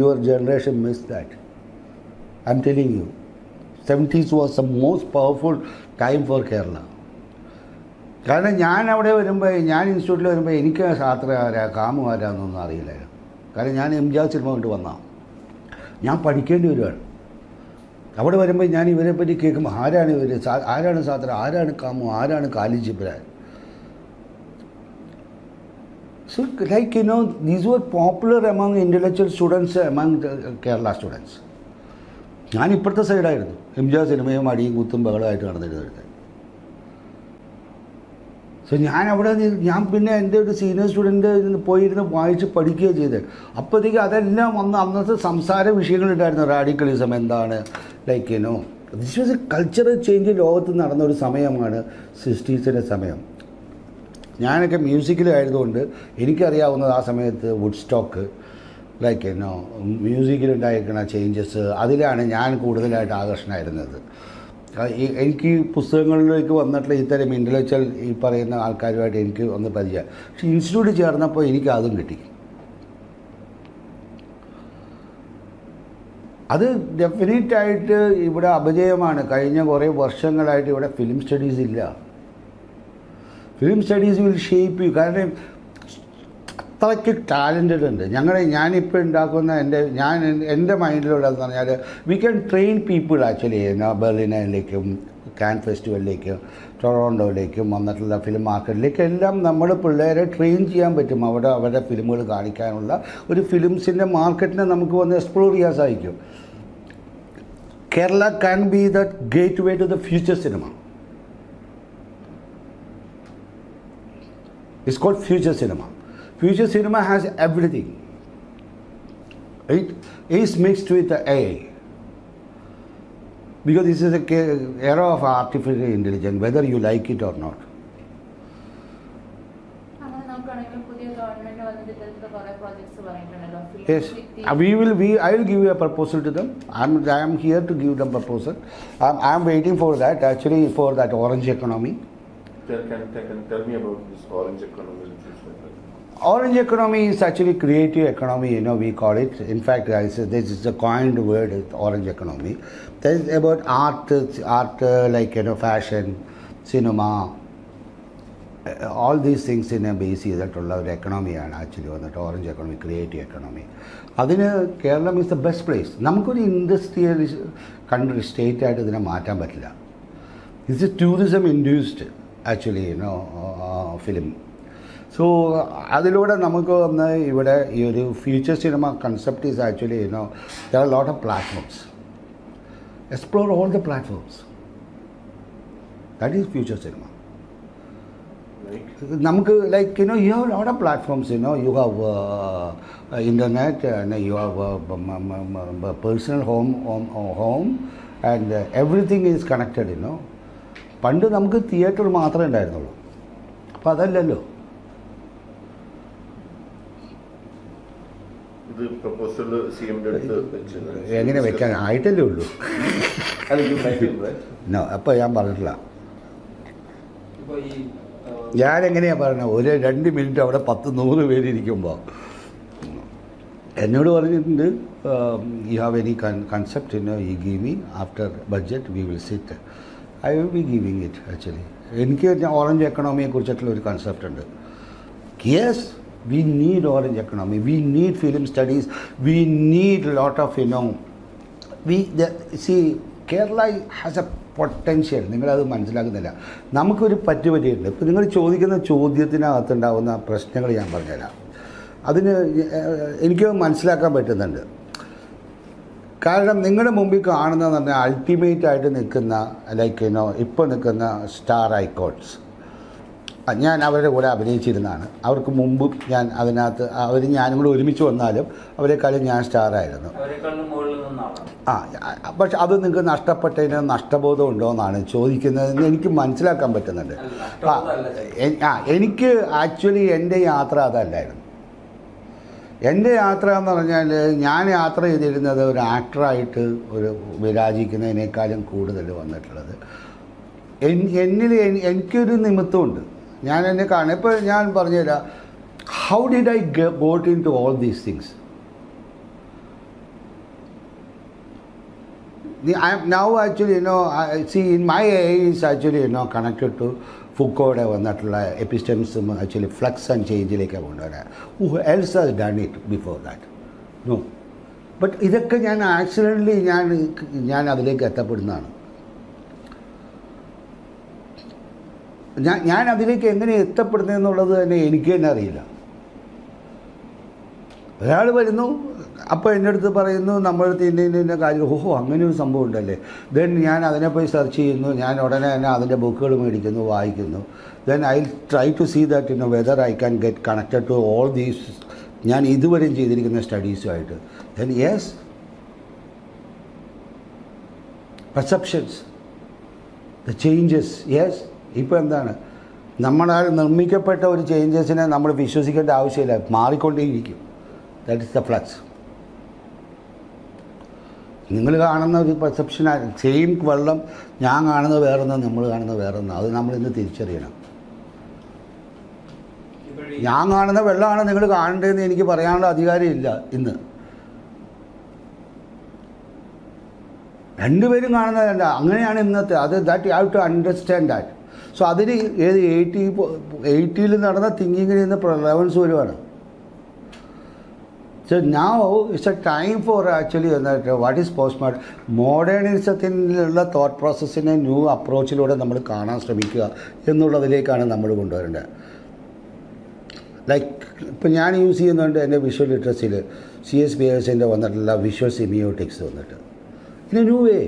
Your generation missed that. I am telling you, 70s was the most powerful time for Kerala. കാരണം ഞാൻ അവിടെ വരുമ്പോൾ, ഞാൻ ഇൻസ്റ്റിറ്റ്യൂട്ടിൽ വരുമ്പോൾ എനിക്ക് ശാസ്ത്ര ആരാ കാമു ആരാന്നൊന്നും അറിയില്ലായിരുന്നു. കാരണം ഞാൻ എംജിആർ സിനിമ കൊണ്ട് വന്നതാണ്. ഞാൻ പഠിക്കേണ്ടി വരുവാണ്. അവിടെ വരുമ്പോൾ ഞാൻ ഇവരെ പറ്റി കേൾക്കുമ്പോൾ ആരാണ് ഇവർ, ആരാണ് സാത്ര, ആരാണ് കാമു, ആരാണ് Kahlil Gibran. So like these were popular among intellectual students, among Kerala students. ഞാൻ ഇപ്പോഴത്തെ സൈഡായിരുന്നു. എംജിആർ സിനിമയും അടിയും കുത്തും ബഹളമായിട്ട് നടന്നിരുന്നത്. സോ ഞാൻ പിന്നെ എൻ്റെ ഒരു സീനിയർ സ്റ്റുഡൻറ്റ് പോയിരുന്ന് വായിച്ച് പഠിക്കുകയാണ് ചെയ്തത്. അപ്പോഴത്തേക്ക് അതെല്ലാം വന്ന് അന്നത്തെ സംസാര വിഷയങ്ങളുണ്ടായിരുന്നു. റാഡിക്കലിസം എന്താണ്, like this was A cultural change ലോകത്ത് നടന്ന ഒരു സമയമാണ് 60s സമയം. ഞാനൊക്കെ മ്യൂസിക്കിലായതുകൊണ്ട് എനിക്കറിയാവുന്നത് ആ സമയത്ത് വുഡ്സ്റ്റോക്ക്, ലൈക്ക് മ്യൂസിക്കിലുണ്ടായിരിക്കുന്ന ചേഞ്ചസ്, അതിലാണ് ഞാൻ കൂടുതലായിട്ട് ആകർഷണമായിരുന്നത്. എനിക്ക് പുസ്തകങ്ങളിലേക്ക് വന്നിട്ടുള്ള ഇത്തരം ഇൻ്റലക്ച്വൽ ഈ പറയുന്ന ആൾക്കാരുമായിട്ട് എനിക്ക് ഒന്ന് പരിചയം. പക്ഷേ ഇൻസ്റ്റിറ്റ്യൂട്ടിൽ ചേർന്നപ്പോൾ എനിക്ക് അതും കിട്ടി. അത് ഡെഫിനറ്റായിട്ട് ഇവിടെ അപജയമാണ്. കഴിഞ്ഞ കുറേ വർഷങ്ങളായിട്ട് ഇവിടെ ഫിലിം സ്റ്റഡീസ് ഇല്ല. Film studies will shape you. കാരണം അത്രയ്ക്ക് ടാലൻറ്റഡ് ഉണ്ട്. ഞാനിപ്പോൾ ഉണ്ടാക്കുന്ന എൻ്റെ മൈൻഡിലുള്ളതെന്ന് പറഞ്ഞാൽ we can train people actually. ബെർലിനിലേക്കും കാൻ ഫെസ്റ്റിവലിലേക്കും ടൊറോണ്ടോയിലേക്കും വന്നിട്ടുള്ള ഫിലിം മാർക്കറ്റിലേക്കും എല്ലാം നമ്മൾ പിള്ളേരെ ട്രെയിൻ ചെയ്യാൻ പറ്റും. അവരുടെ ഫിലിമുകൾ കാണിക്കാനുള്ള ഒരു ഫിലിംസിൻ്റെ മാർക്കറ്റിനെ നമുക്ക് വന്ന് എക്സ്പ്ലോർ ചെയ്യാൻ സാധിക്കും. Kerala can be the gateway to the future cinema. It's called future cinema. Future cinema has everything. It is mixed with the AI. Because this is a era of artificial intelligence, whether you like it or not. Yes, I will give you a proposal to them. I am here to give them proposal. I am waiting for that, actually, for that orange economy. Can tell me about this orange economy? Orange economy is actually creative economy, we call it. In fact, this is a coined word, orange economy. That is about art like fashion, cinema, all these things in a base ചെയ്തിട്ടുള്ള ഒരു എക്കണോമിയാണ് ആക്ച്വലി വന്നിട്ട് ഓറഞ്ച് എക്കണോമി, ക്രിയേറ്റീവ് എക്കണോമി. അതിന് Keralam is the best place. നമുക്കൊരു ഇൻഡസ്ട്രിയൽ കൺട്രി സ്റ്റേറ്റായിട്ട് ഇതിനെ മാറ്റാൻ പറ്റില്ല. It's a tourism induced actually film. So അതിലൂടെ നമുക്ക് വന്ന് ഇവിടെ ഈ ഒരു future cinema concept is actually there are lot of platforms. Explore all the platforms. That is future cinema. നമുക്ക് like you have a lot of platforms, you have internet and you have personal home and everything is connected, പണ്ട് നമുക്ക് തിയേറ്റർ മാത്രമേ ഉണ്ടായിരുന്നുള്ളൂ, അപ്പം അതല്ലല്ലോ. എങ്ങനെ വെക്കാൻ ആയിട്ടല്ലേ ഉള്ളൂ. അപ്പോൾ ഞാൻ പറഞ്ഞിട്ടില്ല. ഞാനെങ്ങനെയാണ് പറയുന്നത്, ഒരു 2 മിനിറ്റ് അവിടെ 10-100 പേരിയ്ക്കുമ്പോൾ എന്നോട് പറഞ്ഞിട്ടുണ്ട്, you have any concept, you give me after budget we will sit, I will be giving it. Actually എനിക്ക് ഓറഞ്ച് എക്കണോമിയെ കുറിച്ചിട്ടുള്ള ഒരു കൺസെപ്റ്റ് ഉണ്ട്. Yes, we need orange economy, we need film studies, we need a lot of, see, Kerala has a potential. നിങ്ങളത് മനസ്സിലാക്കുന്നില്ല. നമുക്കൊരു പറ്റുപറ്റിയുണ്ട്. ഇപ്പോൾ നിങ്ങൾ ചോദിക്കുന്ന ചോദ്യത്തിനകത്തുണ്ടാകുന്ന പ്രശ്നങ്ങൾ ഞാൻ പറഞ്ഞുതരാം. അതിന് എനിക്ക് മനസ്സിലാക്കാൻ പറ്റുന്നുണ്ട്. കാരണം നിങ്ങളുടെ മുമ്പിൽ കാണുന്നതെന്ന് പറഞ്ഞാൽ അൾട്ടിമേറ്റ് ആയിട്ട് നിൽക്കുന്ന ലൈക്ക് ഇപ്പോൾ നിൽക്കുന്ന സ്റ്റാർ ഐക്കോൺസ്. ഞാൻ അവരുടെ കൂടെ അഭിനയിച്ചിരുന്നതാണ്. അവർക്ക് മുമ്പ് ഞാൻ അതിനകത്ത് ഞാനും കൂടെ ഒരുമിച്ച് വന്നാലും അവരെക്കാളും ഞാൻ സ്റ്റാറായിരുന്നു. പക്ഷെ അത് നിങ്ങൾക്ക് നഷ്ടപ്പെട്ടതിന് നഷ്ടബോധം ഉണ്ടോ എന്നാണ് ചോദിക്കുന്നതെന്ന് എനിക്ക് മനസ്സിലാക്കാൻ പറ്റുന്നുണ്ട്. എനിക്ക് ആക്ച്വലി എൻ്റെ യാത്ര അതല്ലായിരുന്നു. എൻ്റെ യാത്ര എന്ന് പറഞ്ഞാൽ ഞാൻ യാത്ര ചെയ്തിരുന്നത് ഒരു ആക്ടറായിട്ട് ഒരു വിരാജിക്കുന്നതിനേക്കാളും കൂടുതൽ വന്നിട്ടുള്ളത് എന്നിൽ എനിക്കൊരു നിമിത്തമുണ്ട്. ഞാൻ എന്നെ കാണും. ഇപ്പോൾ ഞാൻ പറഞ്ഞുതരാം, how did I got into all these things. Now actually see in my age actually connected to ഫുക്കോയുടെ വന്നിട്ടുള്ള എപ്പിസ്റ്റംസും ആക്ച്വലി ഫ്ലക്സ് ആൻഡ് ചേഞ്ചിലേക്കാണ് കൊണ്ടുവരാൻ. Who else has done it before that? No. But ഇതൊക്കെ ഞാൻ ആക്സിഡൻ്റലി ഞാൻ അതിലേക്ക് എത്തപ്പെടുന്നതാണ്. ഞാൻ അതിലേക്ക് എങ്ങനെ എത്തപ്പെടുന്നതെന്നുള്ളത് തന്നെ എനിക്ക് തന്നെ അറിയില്ല. ഒരാൾ വരുന്നു, അപ്പോൾ എൻ്റെ അടുത്ത് പറയുന്നു നമ്മളടുത്ത് ഇന്ന കാര്യം, ഓഹോ അങ്ങനെ ഒരു സംഭവം ഉണ്ടല്ലേ. ദെൻ ഞാൻ അതിനെ പോയി സെർച്ച് ചെയ്യുന്നു, ഞാൻ ഉടനെ തന്നെ അതിൻ്റെ ബുക്കുകൾ മേടിക്കുന്നു, വായിക്കുന്നു. Then I try to see that whether I can get connected to all these ഞാൻ ഇതുവരെയും ചെയ്തിരിക്കുന്ന സ്റ്റഡീസുമായിട്ട്. Then yes, perceptions, the changes, yes. ഇപ്പോൾ എന്താണ്, നമ്മളാൽ നിർമ്മിക്കപ്പെട്ട ഒരു ചേഞ്ചസിനെ നമ്മൾ വിശ്വസിക്കേണ്ട ആവശ്യമില്ല, മാറിക്കൊണ്ടേയിരിക്കും. That is the flux. നിങ്ങൾ കാണുന്ന ഒരു പെർസെപ്ഷൻ, സെയിം വെള്ളം ഞാൻ കാണുന്നത് വേറൊന്നും നമ്മൾ കാണുന്നത് വേറൊന്നും, അത് നമ്മളിന്ന് തിരിച്ചറിയണം. ഞാൻ കാണുന്ന വെള്ളമാണ് നിങ്ങൾ കാണേണ്ടതെന്ന് എനിക്ക് പറയാനുള്ള അധികാരമില്ല ഇന്ന്. രണ്ടുപേരും കാണുന്നതല്ല, അങ്ങനെയാണ് ഇന്നത്തെ. അത് that you have to understand that. So അതിന് 80-ൽ നടന്ന തിങ്കിങ്ങിൽ നിന്ന് പ്രലവൻസ് വരുവാണ്. So now it's a time for actually what is postmodern. മോഡേണിസത്തിനുള്ള തോട്ട് പ്രോസസ്സിനെ ന്യൂ അപ്രോച്ചിലൂടെ നമ്മൾ കാണാൻ ശ്രമിക്കുക എന്നുള്ളതിലേക്കാണ് നമ്മൾ കൊണ്ടുവരേണ്ടത്. ലൈക്ക് ഇപ്പം ഞാൻ യൂസ് ചെയ്യുന്നുണ്ട് എൻ്റെ വിഷ്വൽ ലിറ്ററസിയിൽ CS Beyersൻ്റെ വന്നിട്ടുള്ള വിഷ്വൽ സെമിയോട്ടിക്സ് വന്നിട്ട് ഇൻ എ ന്യൂ വേ.